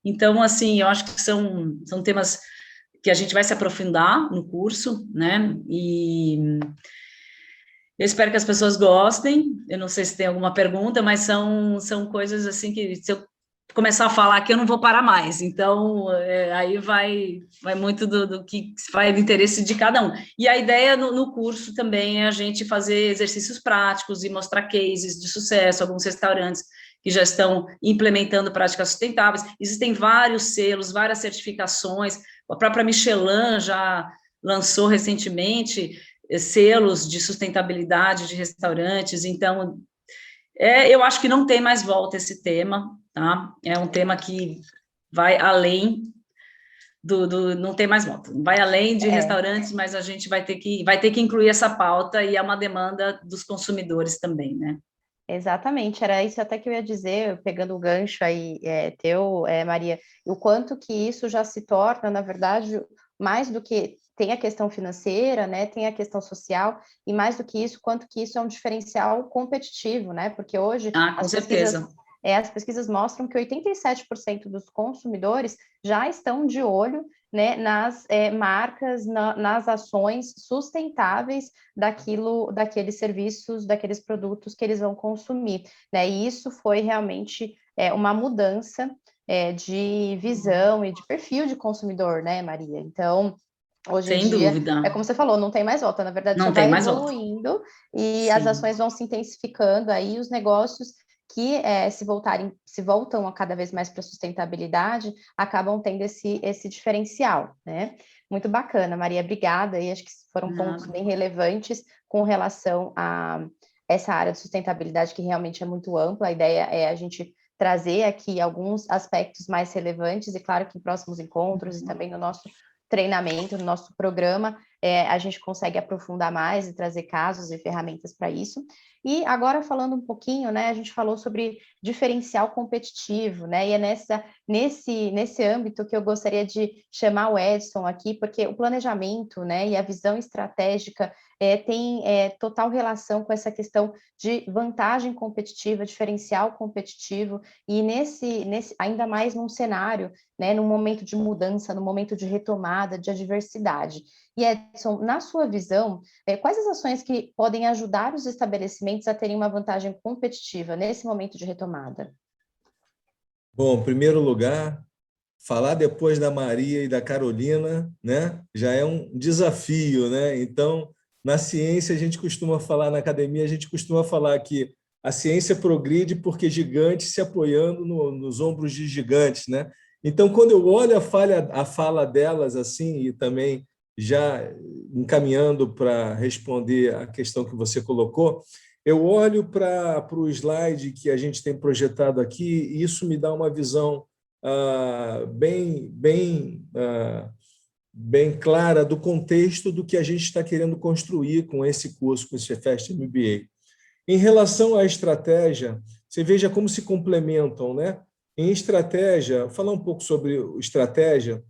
Então, assim, eu acho que são temas que a gente vai se aprofundar no curso, né? E eu espero que as pessoas gostem. Eu não sei se tem alguma pergunta, mas são coisas assim que, se eu começar a falar aqui, eu não vou parar mais. Então, aí vai muito do que vai do interesse de cada um. E a ideia no curso também é a gente fazer exercícios práticos e mostrar cases de sucesso, alguns restaurantes que já estão implementando práticas sustentáveis. Existem vários selos, várias certificações. A própria Michelin já lançou recentemente selos de sustentabilidade de restaurantes. Então, eu acho que não tem mais volta esse tema, tá? É um tema que vai além não tem mais volta. Vai além de restaurantes, mas a gente vai ter que incluir essa pauta, e é uma demanda dos consumidores também, né? Exatamente, era isso até que eu ia dizer, pegando o gancho aí Maria, o quanto que isso já se torna, na verdade, mais do que tem a questão financeira, né, tem a questão social, e mais do que isso, quanto que isso é um diferencial competitivo, né, porque hoje com certeza. As pesquisas mostram que 87% dos consumidores já estão de olho, né, nas marcas, nas ações sustentáveis daqueles serviços, daqueles produtos que eles vão consumir, né? E isso foi realmente uma mudança de visão e de perfil de consumidor, né, Maria? Então, hoje em dia, é como você falou, não tem mais volta, na verdade, só vai evoluindo e as ações vão se intensificando, aí os negócios que se voltam a cada vez mais para a sustentabilidade, acabam tendo esse diferencial, né? Muito bacana, Maria, obrigada, e acho que foram pontos bem relevantes com relação a essa área de sustentabilidade, que realmente é muito ampla. A ideia é a gente trazer aqui alguns aspectos mais relevantes, e claro que em próximos encontros e também no nosso treinamento, no nosso programa, a gente consegue aprofundar mais e trazer casos e ferramentas para isso. E agora, falando um pouquinho, né, a gente falou sobre diferencial competitivo, né, e é nesse âmbito que eu gostaria de chamar o Edson aqui, porque o planejamento, né, e a visão estratégica tem total relação com essa questão de vantagem competitiva, diferencial competitivo, e ainda mais num cenário, né, num momento de mudança, num momento de retomada, de adversidade. E Edson, na sua visão, quais as ações que podem ajudar os estabelecimentos a terem uma vantagem competitiva nesse momento de retomada? Bom, em primeiro lugar, falar depois da Maria e da Carolina, né, já é um desafio, né? Então, na ciência, a gente costuma falar, na academia, a gente costuma falar que a ciência progride porque gigantes se apoiando nos ombros de gigantes, né? Então, quando eu olho a fala delas assim, e também já encaminhando para responder a questão que você colocou, eu olho para o slide que a gente tem projetado aqui, e isso me dá uma visão bem clara do contexto do que a gente está querendo construir com esse curso, com esse Fast MBA. Em relação à estratégia, você veja como se complementam, né? Em estratégia, falar um pouco sobre estratégia,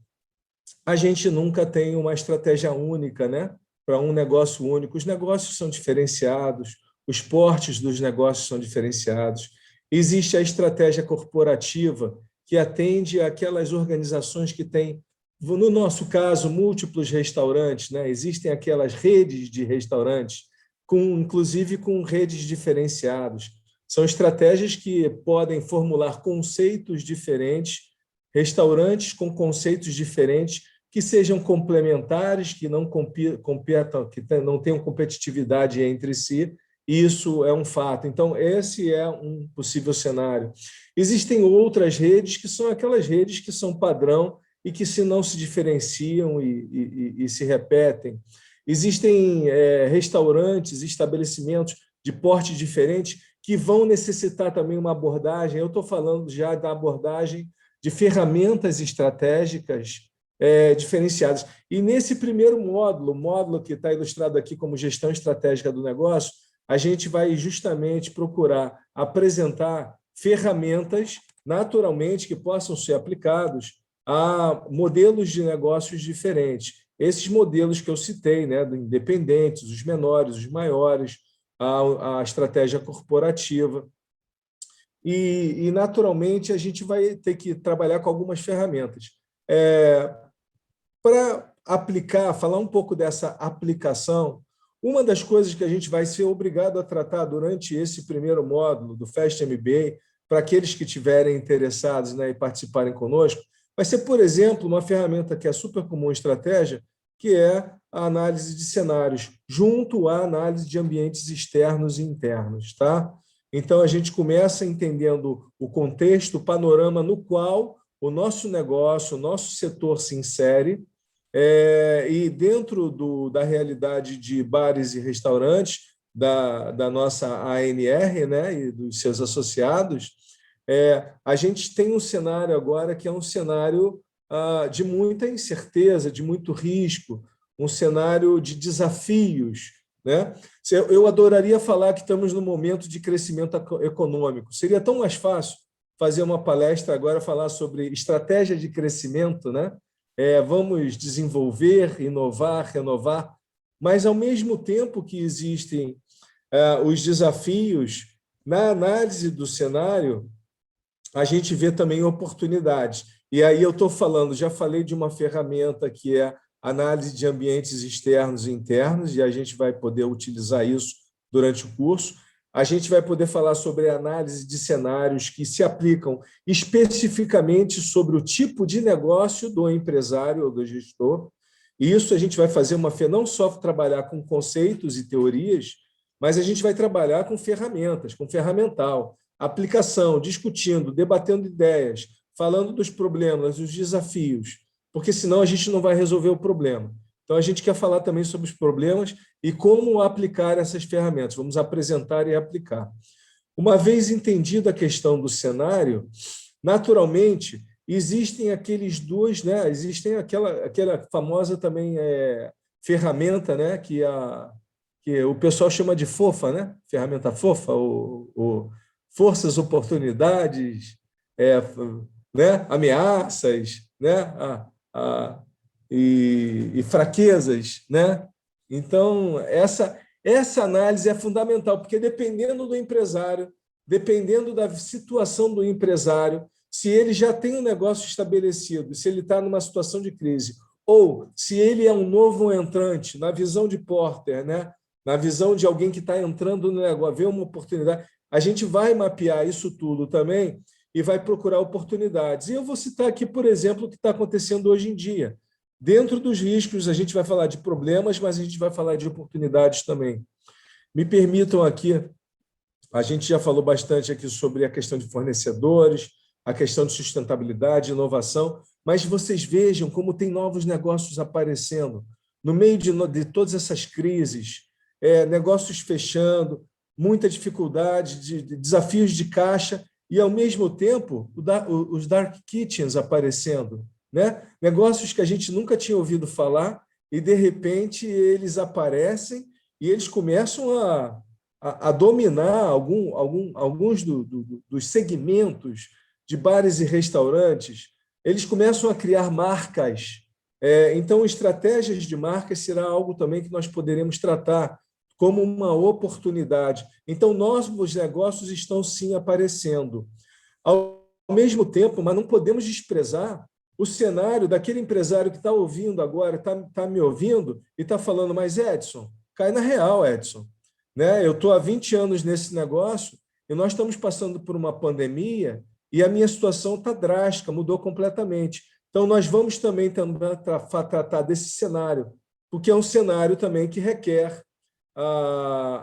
a gente nunca tem uma estratégia única, né? Para um negócio único. Os negócios são diferenciados, os portes dos negócios são diferenciados. Existe a estratégia corporativa, que atende àquelas organizações que têm, no nosso caso, múltiplos restaurantes, né? Existem aquelas redes de restaurantes, inclusive com redes diferenciadas. São estratégias que podem formular conceitos diferentes, restaurantes com conceitos diferentes, que sejam complementares, que não competam, que não tenham competitividade entre si. Isso é um fato. Então, esse é um possível cenário. Existem outras redes que são aquelas redes que são padrão e que, se não se diferenciam e se repetem. Existem restaurantes, estabelecimentos de porte diferente que vão necessitar também uma abordagem. Eu estou falando já da abordagem de ferramentas estratégicas diferenciadas. E nesse primeiro módulo, o módulo que está ilustrado aqui como gestão estratégica do negócio, a gente vai justamente procurar apresentar ferramentas, naturalmente, que possam ser aplicados a modelos de negócios diferentes. Esses modelos que eu citei, né, independentes, os menores, os maiores, a estratégia corporativa. E, naturalmente, a gente vai ter que trabalhar com algumas ferramentas. Para aplicar, falar um pouco dessa aplicação, uma das coisas que a gente vai ser obrigado a tratar durante esse primeiro módulo do Fast MBA, para aqueles que estiverem interessados, né, e participarem conosco, vai ser, por exemplo, uma ferramenta que é super comum em estratégia, que é a análise de cenários, junto à análise de ambientes externos e internos. Tá? Então, a gente começa entendendo o contexto, o panorama no qual o nosso negócio, o nosso setor se insere, e dentro da realidade de bares e restaurantes, da nossa ANR, né, e dos seus associados, a gente tem um cenário agora que é um cenário de muita incerteza, de muito risco, um cenário de desafios. Né? Eu adoraria falar que estamos num momento de crescimento econômico. Seria tão mais fácil fazer uma palestra agora, falar sobre estratégia de crescimento, né? Vamos desenvolver, inovar, renovar, mas, ao mesmo tempo que existem os desafios, na análise do cenário, a gente vê também oportunidades. E aí eu estou falando, já falei de uma ferramenta que é análise de ambientes externos e internos, e a gente vai poder utilizar isso durante o curso. A gente vai poder falar sobre a análise de cenários que se aplicam especificamente sobre o tipo de negócio do empresário ou do gestor. E isso a gente vai fazer não só trabalhar com conceitos e teorias, mas a gente vai trabalhar com ferramentas, com ferramental, aplicação, discutindo, debatendo ideias, falando dos problemas, dos desafios, porque senão a gente não vai resolver o problema. Então, a gente quer falar também sobre os problemas e como aplicar essas ferramentas. Vamos apresentar e aplicar. Uma vez entendida a questão do cenário, naturalmente, existem aqueles dois, né? Existem aquela famosa também ferramenta, né? que o pessoal chama de FOFA, né? Ferramenta FOFA, forças, oportunidades, né? Ameaças, né? E fraquezas, né? Então, essa análise é fundamental, porque dependendo do empresário, dependendo da situação do empresário, se ele já tem um negócio estabelecido, se ele está numa situação de crise, ou se ele é um novo entrante, na visão de Porter, né? Na visão de alguém que está entrando no negócio, vê uma oportunidade, a gente vai mapear isso tudo também e vai procurar oportunidades. E eu vou citar aqui, por exemplo, o que está acontecendo hoje em dia. Dentro dos riscos, a gente vai falar de problemas, mas a gente vai falar de oportunidades também. Me permitam aqui, a gente já falou bastante aqui sobre a questão de fornecedores, a questão de sustentabilidade, inovação, mas vocês vejam como tem novos negócios aparecendo. No meio de todas essas crises, negócios fechando, muita dificuldade, de desafios de caixa, e, ao mesmo tempo, os dark kitchens aparecendo. Né? Negócios que a gente nunca tinha ouvido falar e, de repente, eles aparecem e eles começam a dominar alguns dos segmentos de bares e restaurantes. Eles começam a criar marcas. Então, estratégias de marcas será algo também que nós poderemos tratar como uma oportunidade. Então, novos negócios estão, sim, aparecendo. Ao mesmo tempo, mas não podemos desprezar o cenário daquele empresário que está ouvindo agora, está me ouvindo e está falando, mas, Edson, cai na real, Edson. Né? Eu estou há 20 anos nesse negócio e nós estamos passando por uma pandemia e a minha situação está drástica, mudou completamente. Então, nós vamos também tratar desse cenário, porque é um cenário também que requer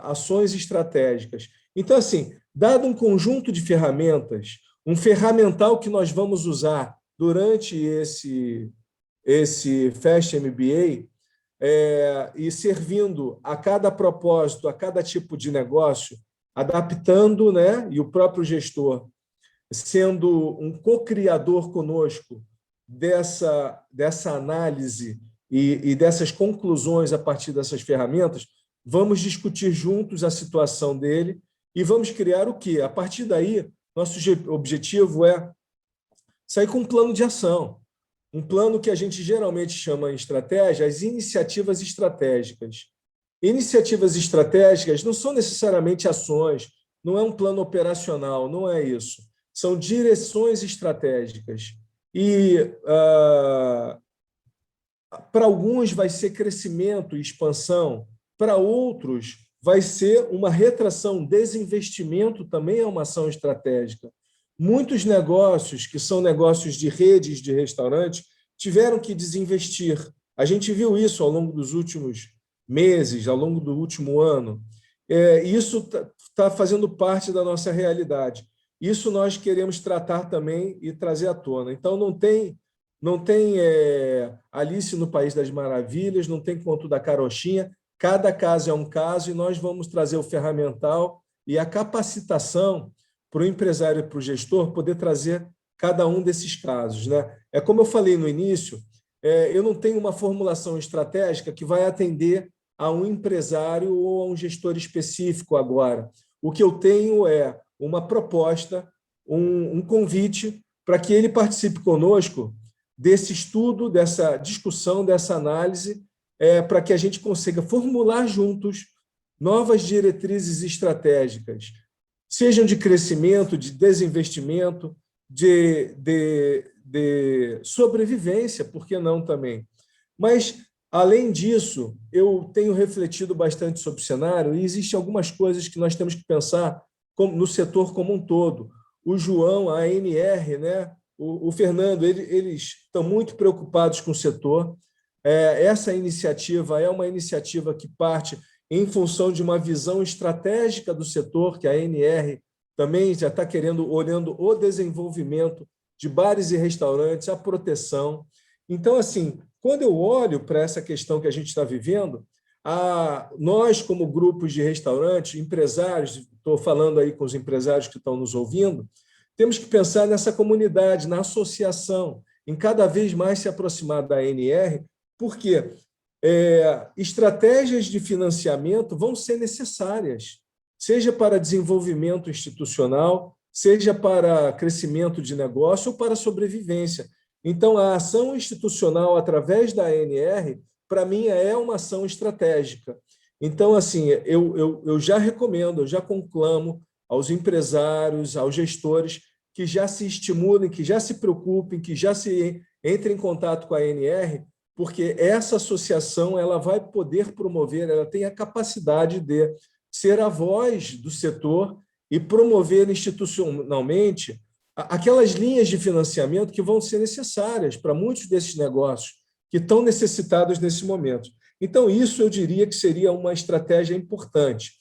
ações estratégicas. Então, assim, dado um conjunto de ferramentas, um ferramental que nós vamos usar durante esse Fast MBA, e servindo a cada propósito, a cada tipo de negócio, adaptando, né, e o próprio gestor sendo um co-criador conosco dessa análise e dessas conclusões a partir dessas ferramentas, vamos discutir juntos a situação dele e vamos criar o quê? A partir daí, nosso objetivo é sair com um plano de ação, um plano que a gente geralmente chama em estratégia as iniciativas estratégicas. iniciativas estratégicas não são necessariamente ações, não é um plano operacional, não é isso. São direções estratégicas. E para alguns vai ser crescimento e expansão, para outros vai ser uma retração, desinvestimento também é uma ação estratégica. Muitos negócios, que são negócios de redes de restaurantes, tiveram que desinvestir. A gente viu isso ao longo dos últimos meses, ao longo do último ano. Isso está fazendo parte da nossa realidade. Isso nós queremos tratar também e trazer à tona. Então, não tem Alice no País das Maravilhas, não tem conto da carochinha, cada caso é um caso e nós vamos trazer o ferramental e a capacitação para o empresário e para o gestor poder trazer cada um desses casos, né? É como eu falei no início, eu não tenho uma formulação estratégica que vai atender a um empresário ou a um gestor específico agora. O que eu tenho é uma proposta, um convite para que ele participe conosco desse estudo, dessa discussão, dessa análise, para que a gente consiga formular juntos novas diretrizes estratégicas, sejam de crescimento, de desinvestimento, de sobrevivência, por que não também? Mas, além disso, eu tenho refletido bastante sobre o cenário e existem algumas coisas que nós temos que pensar no setor como um todo. O João, a ANR, né? o Fernando, eles estão muito preocupados com o setor. Essa iniciativa é uma iniciativa que parte em função de uma visão estratégica do setor, que a ANR também já está olhando o desenvolvimento de bares e restaurantes, a proteção. Então, assim, quando eu olho para essa questão que a gente está vivendo, nós, como grupos de restaurantes, empresários, estou falando aí com os empresários que estão nos ouvindo, temos que pensar nessa comunidade, na associação, em cada vez mais se aproximar da ANR, porque estratégias de financiamento vão ser necessárias, seja para desenvolvimento institucional, seja para crescimento de negócio ou para sobrevivência. Então, a ação institucional através da ANR, para mim, é uma ação estratégica. Então, assim, eu já recomendo, eu já conclamo aos empresários, aos gestores, que já se estimulem, que já se preocupem, que já entrem em contato com a ANR, porque essa associação ela vai poder promover, ela tem a capacidade de ser a voz do setor e promover institucionalmente aquelas linhas de financiamento que vão ser necessárias para muitos desses negócios que estão necessitados nesse momento. Então, isso eu diria que seria uma estratégia importante,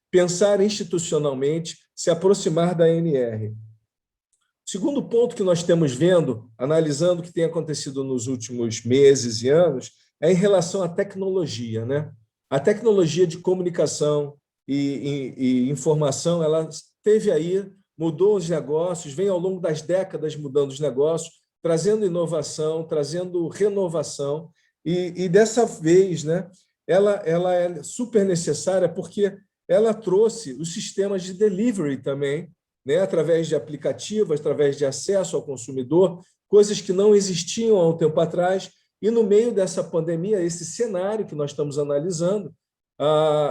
pensar institucionalmente, se aproximar da ANR. O segundo ponto que nós estamos vendo, analisando o que tem acontecido nos últimos meses e anos, é em relação à tecnologia, né? A tecnologia de comunicação e informação, ela esteve aí, mudou os negócios, vem ao longo das décadas mudando os negócios, trazendo inovação, trazendo renovação, e dessa vez, né, ela é super necessária porque ela trouxe os sistemas de delivery também, né, através de aplicativos, através de acesso ao consumidor, coisas que não existiam há um tempo atrás, e no meio dessa pandemia, esse cenário que nós estamos analisando,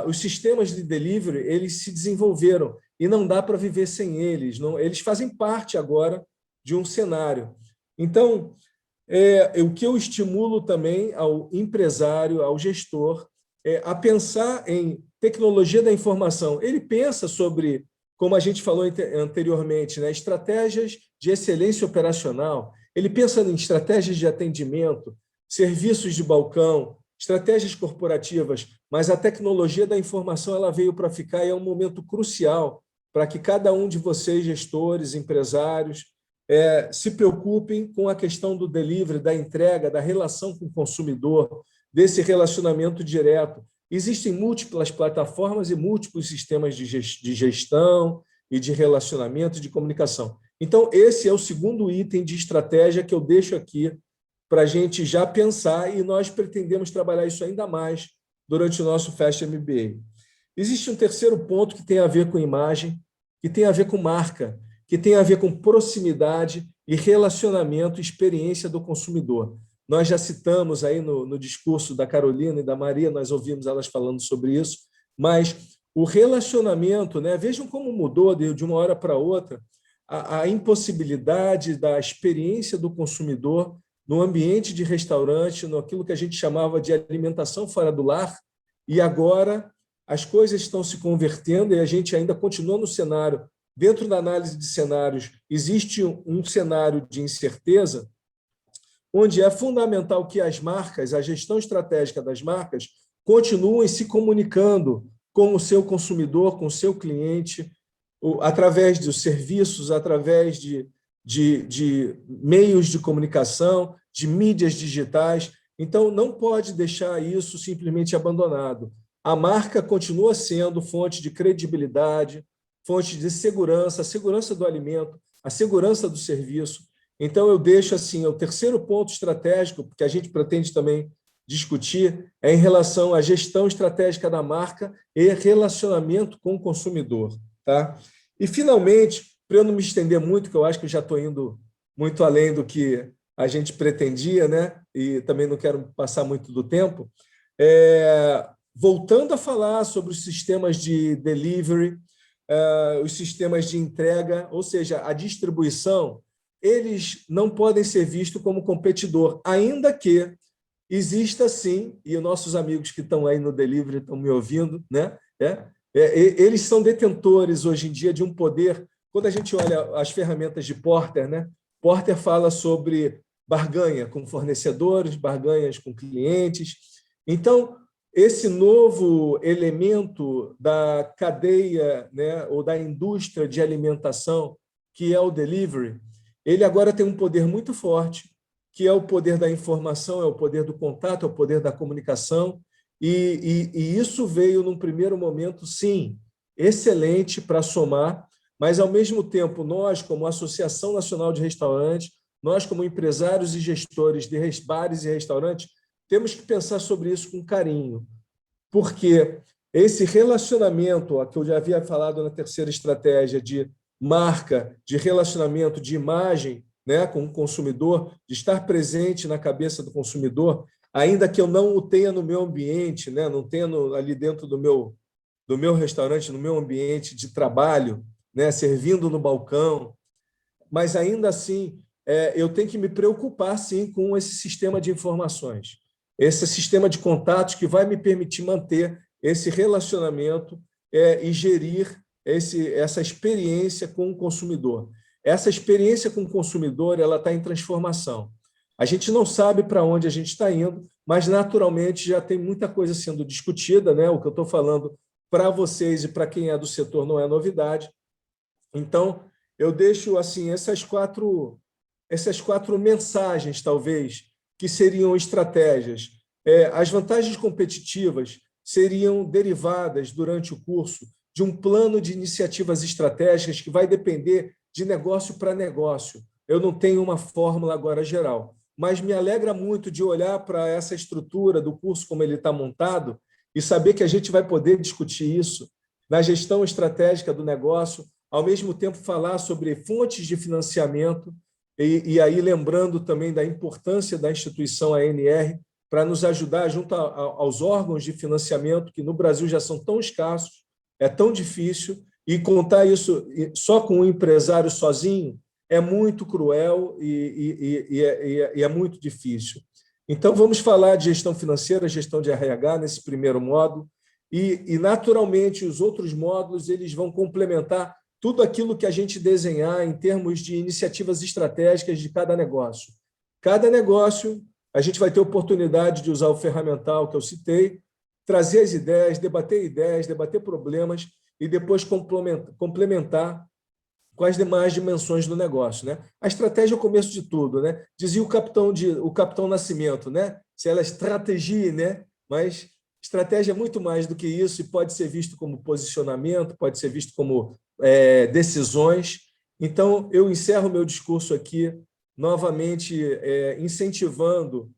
os sistemas de delivery, eles se desenvolveram, e não dá para viver sem eles, eles fazem parte agora de um cenário. Então, o que eu estimulo também ao empresário, ao gestor, a pensar em tecnologia da informação. Ele pensa sobre, como a gente falou anteriormente, né, estratégias de excelência operacional, ele pensa em estratégias de atendimento, serviços de balcão, estratégias corporativas, mas a tecnologia da informação ela veio para ficar e é um momento crucial para que cada um de vocês, gestores, empresários, se preocupem com a questão do delivery, da entrega, da relação com o consumidor, desse relacionamento direto. Existem múltiplas plataformas e múltiplos sistemas de gestão e de relacionamento e de comunicação. Então, esse é o segundo item de estratégia que eu deixo aqui para a gente já pensar, e nós pretendemos trabalhar isso ainda mais durante o nosso Fast MBA. Existe um terceiro ponto que tem a ver com imagem, que tem a ver com marca, que tem a ver com proximidade e relacionamento e experiência do consumidor. nós já citamos aí no discurso da Carolina e da Maria, nós ouvimos elas falando sobre isso, mas o relacionamento, né? Vejam como mudou de uma hora para outra a impossibilidade da experiência do consumidor no ambiente de restaurante, naquilo que a gente chamava de alimentação fora do lar, e agora as coisas estão se convertendo e a gente ainda continua no cenário. Dentro da análise de cenários, existe um cenário de incerteza, onde é fundamental que as marcas, a gestão estratégica das marcas, continuem se comunicando com o seu consumidor, com o seu cliente, através dos serviços, através de meios de comunicação, de mídias digitais. Então, não pode deixar isso simplesmente abandonado. A marca continua sendo fonte de credibilidade, fonte de segurança, a segurança do alimento, a segurança do serviço. Então, eu deixo assim, o terceiro ponto estratégico, que a gente pretende também discutir, é em relação à gestão estratégica da marca e relacionamento com o consumidor. Tá? E, finalmente, para eu não me estender muito, que eu acho que eu já estou indo muito além do que a gente pretendia, né? E também não quero passar muito do tempo, voltando a falar sobre os sistemas de delivery, os sistemas de entrega, ou seja, a distribuição, eles não podem ser vistos como competidor, ainda que exista sim, e os nossos amigos que estão aí no delivery estão me ouvindo, né? Eles são detentores hoje em dia de um poder. Quando a gente olha as ferramentas de Porter, né? Porter fala sobre barganha com fornecedores, barganhas com clientes. Então, esse novo elemento da cadeia, né, ou da indústria de alimentação, que é o delivery, ele agora tem um poder muito forte, que é o poder da informação, é o poder do contato, é o poder da comunicação, e isso veio, num primeiro momento, sim, excelente para somar, mas, ao mesmo tempo, nós, como Associação Nacional de Restaurantes, nós, como empresários e gestores de bares e restaurantes, temos que pensar sobre isso com carinho, porque esse relacionamento, que eu já havia falado na terceira estratégia de marca, de relacionamento, de imagem, né, com o consumidor, de estar presente na cabeça do consumidor, ainda que eu não o tenha no meu ambiente, né, não tenha ali dentro do meu restaurante, no meu ambiente de trabalho, né, servindo no balcão, mas ainda assim eu tenho que me preocupar sim com esse sistema de informações, esse sistema de contatos que vai me permitir manter esse relacionamento e gerir essa experiência com o consumidor. Essa experiência com o consumidor ela está em transformação. A gente não sabe para onde a gente está indo, mas naturalmente já tem muita coisa sendo discutida, né? O que eu estou falando para vocês e para quem é do setor não é novidade. Então, eu deixo assim essas quatro mensagens, talvez, que seriam estratégias. As vantagens competitivas seriam derivadas, durante o curso, de um plano de iniciativas estratégicas que vai depender de negócio para negócio. Eu não tenho uma fórmula agora geral, mas me alegra muito de olhar para essa estrutura do curso, como ele está montado, e saber que a gente vai poder discutir isso na gestão estratégica do negócio, ao mesmo tempo falar sobre fontes de financiamento, e aí lembrando também da importância da instituição ANR para nos ajudar junto aos órgãos de financiamento, que no Brasil já são tão escassos, é tão difícil, e contar isso só com um empresário sozinho é muito cruel e é muito difícil. Então, vamos falar de gestão financeira, gestão de RH nesse primeiro módulo, e naturalmente, os outros módulos eles vão complementar tudo aquilo que a gente desenhar em termos de iniciativas estratégicas de cada negócio. Cada negócio, a gente vai ter oportunidade de usar o ferramental que eu citei, trazer as ideias, debater problemas e depois complementar com as demais dimensões do negócio, né? A estratégia é o começo de tudo, né? Dizia o capitão Nascimento, né? Se ela é estratégia, né? Mas estratégia é muito mais do que isso e pode ser visto como posicionamento, pode ser visto como decisões. Então, eu encerro meu discurso aqui, novamente incentivando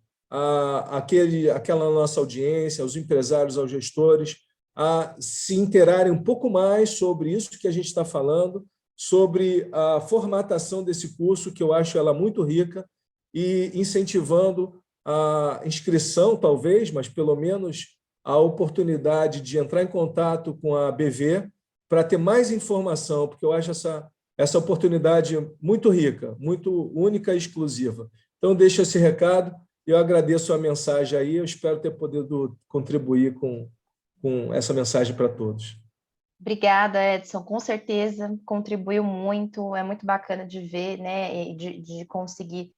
aquela nossa audiência, aos empresários, aos gestores, a se interarem um pouco mais sobre isso que a gente está falando, sobre a formatação desse curso, que eu acho ela muito rica, e incentivando a inscrição, talvez, mas pelo menos a oportunidade de entrar em contato com a BV para ter mais informação, porque eu acho essa oportunidade muito rica, muito única e exclusiva. Então, deixo esse recado e eu agradeço a mensagem aí, eu espero ter podido contribuir com essa mensagem para todos. Obrigada, Edson, com certeza contribuiu muito, é muito bacana de ver, né, de conseguir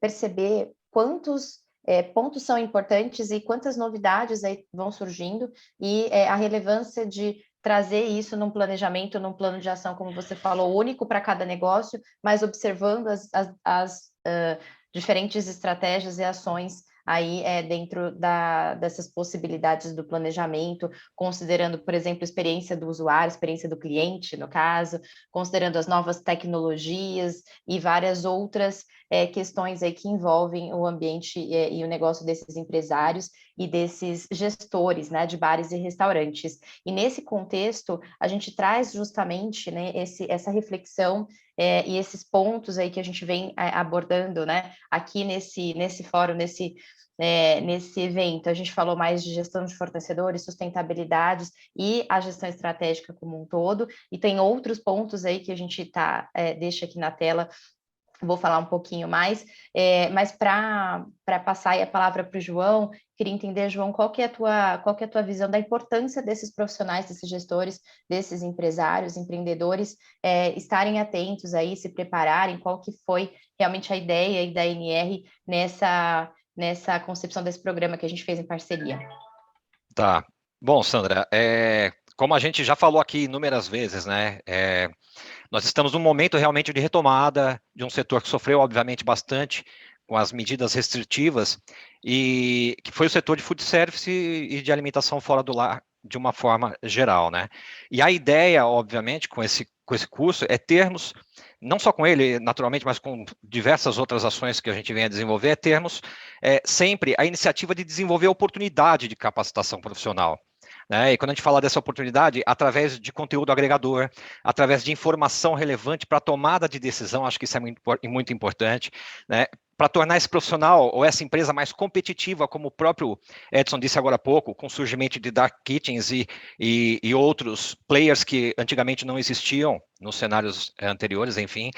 perceber quantos pontos são importantes e quantas novidades aí vão surgindo e a relevância de trazer isso num planejamento, num plano de ação, como você falou, único para cada negócio, mas observando as diferentes estratégias e ações aí dentro dessas possibilidades do planejamento, considerando, por exemplo, a experiência do usuário, a experiência do cliente, no caso, considerando as novas tecnologias e várias outras questões aí que envolvem o ambiente e o negócio desses empresários e desses gestores, né, de bares e restaurantes. E nesse contexto, a gente traz justamente, né, essa reflexão e esses pontos aí que a gente vem abordando, né, aqui nesse fórum, nesse evento. A gente falou mais de gestão de fornecedores, sustentabilidade e a gestão estratégica como um todo, e tem outros pontos aí que a gente deixa aqui na tela, vou falar um pouquinho mais, mas para passar aí a palavra para o João, queria entender, João, qual que é a tua visão da importância desses profissionais, desses gestores, desses empresários, empreendedores, estarem atentos aí, se prepararem, qual que foi realmente a ideia aí da NR nessa concepção desse programa que a gente fez em parceria. Tá. Bom, Sandra, como a gente já falou aqui inúmeras vezes, né, nós estamos num momento realmente de retomada de um setor que sofreu, obviamente, bastante com as medidas restritivas, e que foi o setor de food service e de alimentação fora do lar, de uma forma geral, né? E a ideia, obviamente, com esse curso é termos, não só com ele, naturalmente, mas com diversas outras ações que a gente vem a desenvolver, é termos sempre a iniciativa de desenvolver a oportunidade de capacitação profissional. Né? E quando a gente fala dessa oportunidade, através de conteúdo agregador, através de informação relevante para a tomada de decisão, acho que isso é muito importante, né? Para tornar esse profissional ou essa empresa mais competitiva, como o próprio Edson disse agora há pouco, com o surgimento de dark kitchens e outros players que antigamente não existiam nos cenários anteriores, enfim.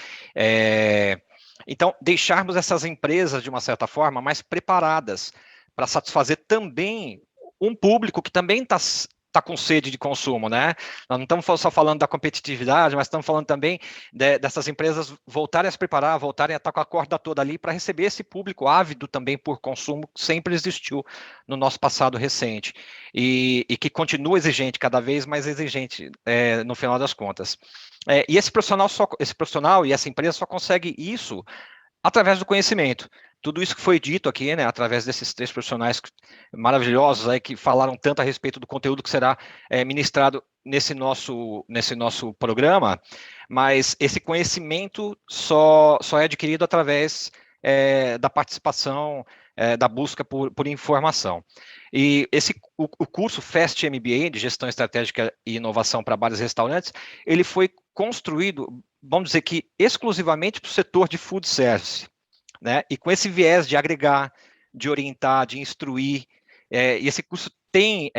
Então, deixarmos essas empresas, de uma certa forma, mais preparadas para satisfazer também um público que também está com sede de consumo, né? Nós não estamos só falando da competitividade, mas estamos falando também dessas empresas voltarem a se preparar, voltarem a estar com a corda toda ali para receber esse público ávido também por consumo que sempre existiu no nosso passado recente e que continua exigente, cada vez mais exigente no final das contas. E esse profissional e essa empresa só consegue isso através do conhecimento. Tudo isso que foi dito aqui, né, através desses 3 profissionais maravilhosos aí que falaram tanto a respeito do conteúdo que será ministrado nesse nosso programa, mas esse conhecimento só é adquirido através da participação, da busca por informação. E o curso FAST MBA, de Gestão Estratégica e Inovação para Bares e Restaurantes, ele foi construído, vamos dizer que exclusivamente para o setor de food service, né? E com esse viés de agregar, de orientar, de instruir, e esse curso tem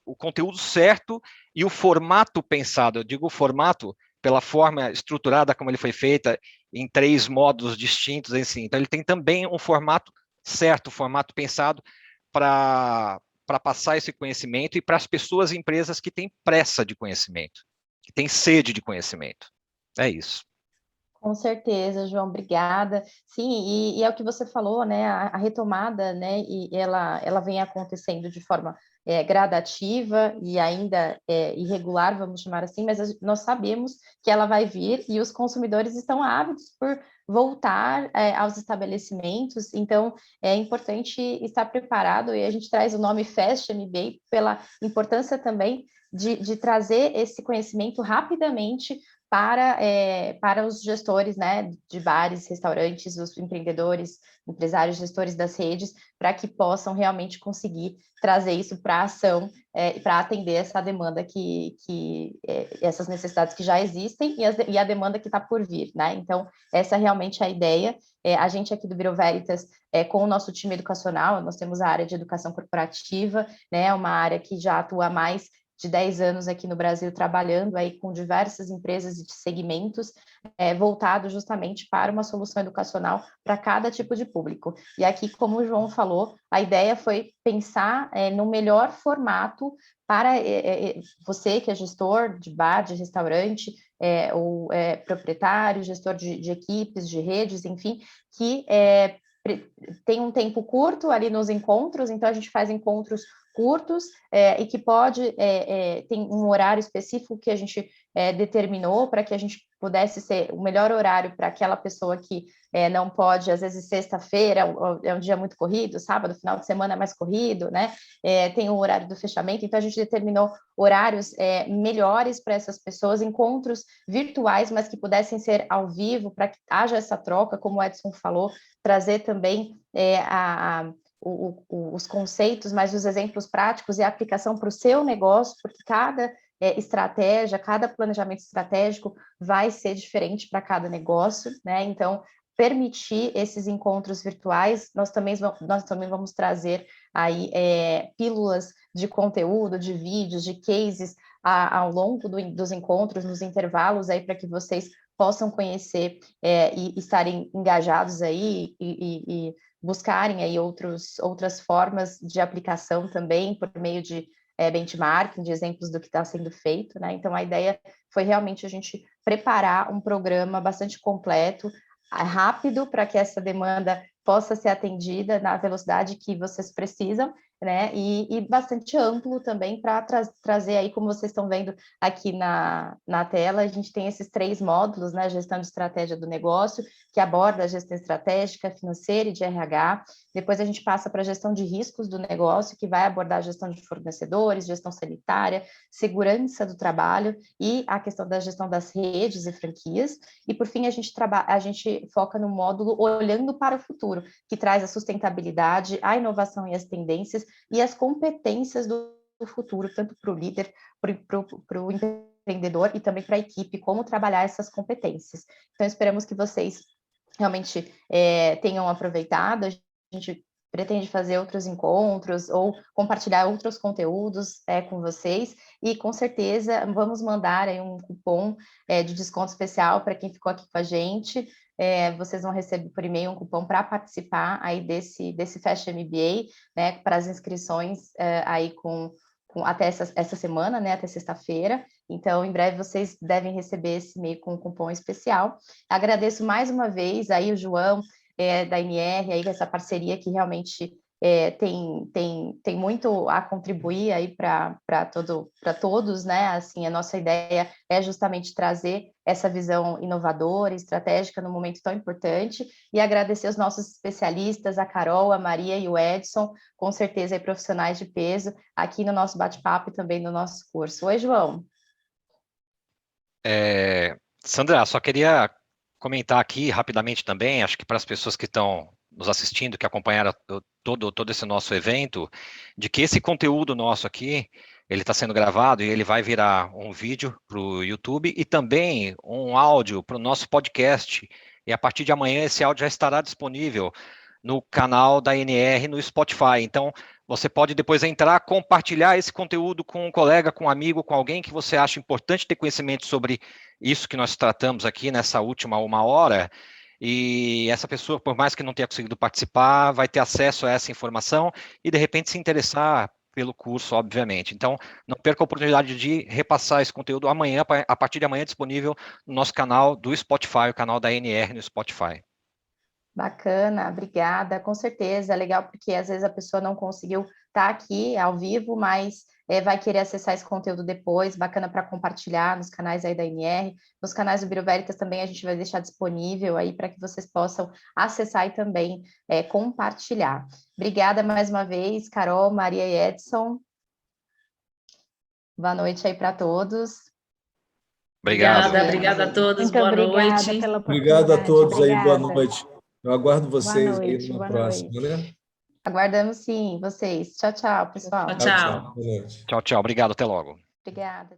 o conteúdo certo e o formato pensado. Eu digo o formato pela forma estruturada como ele foi feita, em 3 módulos distintos, assim. Então ele tem também um formato certo, um formato pensado para passar esse conhecimento e para as pessoas e empresas que têm pressa de conhecimento, que têm sede de conhecimento. É isso. Com certeza, João, obrigada. Sim, e é o que você falou, né? A retomada, né? E ela vem acontecendo de forma gradativa e ainda irregular, vamos chamar assim, mas nós sabemos que ela vai vir e os consumidores estão ávidos por voltar aos estabelecimentos, então é importante estar preparado e a gente traz o nome FAST MBA pela importância também de trazer esse conhecimento rapidamente para os gestores, né, de bares, restaurantes, os empreendedores, empresários, gestores das redes, para que possam realmente conseguir trazer isso para a ação, para atender essa demanda essas necessidades que já existem e a demanda que está por vir, né? Então, essa é realmente a ideia. A gente aqui do Bureau Veritas, com o nosso time educacional, nós temos a área de educação corporativa, né, uma área que já atua há mais de 10 anos aqui no Brasil, trabalhando aí com diversas empresas e segmentos, voltado justamente para uma solução educacional para cada tipo de público. E aqui, como o João falou, a ideia foi pensar no melhor formato para você que é gestor de bar, de restaurante, ou proprietário, gestor de equipes, de redes, enfim, que tem um tempo curto ali nos encontros, então a gente faz encontros curtos e que tem um horário específico que a gente determinou para que a gente pudesse ser o melhor horário para aquela pessoa que não pode, às vezes sexta-feira é um dia muito corrido, sábado, final de semana é mais corrido, né? Tem o horário do fechamento, então a gente determinou horários melhores para essas pessoas, encontros virtuais, mas que pudessem ser ao vivo, para que haja essa troca, como o Edson falou, trazer também os conceitos, mas os exemplos práticos e a aplicação para o seu negócio, porque cada estratégia, cada planejamento estratégico vai ser diferente para cada negócio, né? Então, permitir esses encontros virtuais, nós também vamos trazer aí pílulas de conteúdo, de vídeos, de cases ao longo dos encontros, nos intervalos aí, para que vocês possam conhecer e estarem engajados aí e buscarem aí outras formas de aplicação também, por meio de benchmarking, de exemplos do que está sendo feito, né? Então, a ideia foi realmente a gente preparar um programa bastante completo, rápido, para que essa demanda possa ser atendida na velocidade que vocês precisam, né? E bastante amplo também para trazer aí, como vocês estão vendo aqui na tela, a gente tem esses 3 módulos, né? Gestão de estratégia do negócio, que aborda a gestão estratégica, financeira e de RH. Depois a gente passa para a gestão de riscos do negócio, que vai abordar a gestão de fornecedores, gestão sanitária, segurança do trabalho e a questão da gestão das redes e franquias. E, por fim, a gente foca no módulo Olhando para o Futuro, que traz a sustentabilidade, a inovação e as tendências e as competências do futuro, tanto para o líder, para o empreendedor e também para a equipe, como trabalhar essas competências. Então, esperamos que vocês realmente tenham aproveitado. A gente pretende fazer outros encontros ou compartilhar outros conteúdos com vocês e, com certeza, vamos mandar aí um cupom de desconto especial para quem ficou aqui com a gente. Vocês vão receber por e-mail um cupom para participar aí desse Fast MBA, né, para as inscrições aí até essa semana, né, até sexta-feira. Então, em breve, vocês devem receber esse e-mail com um cupom especial. Agradeço mais uma vez aí o João, da NR, aí, essa parceria que realmente tem muito a contribuir aí para todos, né? Assim, a nossa ideia é justamente trazer essa visão inovadora, estratégica num momento tão importante, e agradecer os nossos especialistas, a Carol, a Maria e o Edson, com certeza aí, profissionais de peso, aqui no nosso bate-papo e também no nosso curso. Oi, João. Sandra, só queria comentar aqui rapidamente também, acho que para as pessoas que estão nos assistindo, que acompanharam todo esse nosso evento, de que esse conteúdo nosso aqui, ele está sendo gravado e ele vai virar um vídeo para o YouTube e também um áudio para o nosso podcast. E a partir de amanhã esse áudio já estará disponível no canal da NR no Spotify. Então, você pode depois entrar, compartilhar esse conteúdo com um colega, com um amigo, com alguém que você acha importante ter conhecimento sobre isso que nós tratamos aqui nessa última 1 hora. E essa pessoa, por mais que não tenha conseguido participar, vai ter acesso a essa informação e, de repente, se interessar pelo curso, obviamente. Então, não perca a oportunidade de repassar esse conteúdo amanhã, a partir de amanhã, disponível no nosso canal do Spotify, o canal da NR no Spotify. Bacana, obrigada, com certeza, é legal porque às vezes a pessoa não conseguiu estar aqui ao vivo, mas vai querer acessar esse conteúdo depois, bacana para compartilhar nos canais aí da NR, nos canais do Bureau Veritas também a gente vai deixar disponível aí para que vocês possam acessar e também compartilhar. Obrigada mais uma vez, Carol, Maria e Edson. Boa noite aí para todos. Obrigado. Obrigada a todos, Muito boa obrigada noite. pela Obrigado a oportunidade. todos aí, boa Obrigada. noite. Eu aguardo vocês aí noite, numa boa próxima, né? Aguardamos sim vocês. Tchau, tchau, pessoal. Tchau, Tchau, tchau. tchau. Boa noite. Tchau, tchau. Obrigado. Até logo. Obrigada.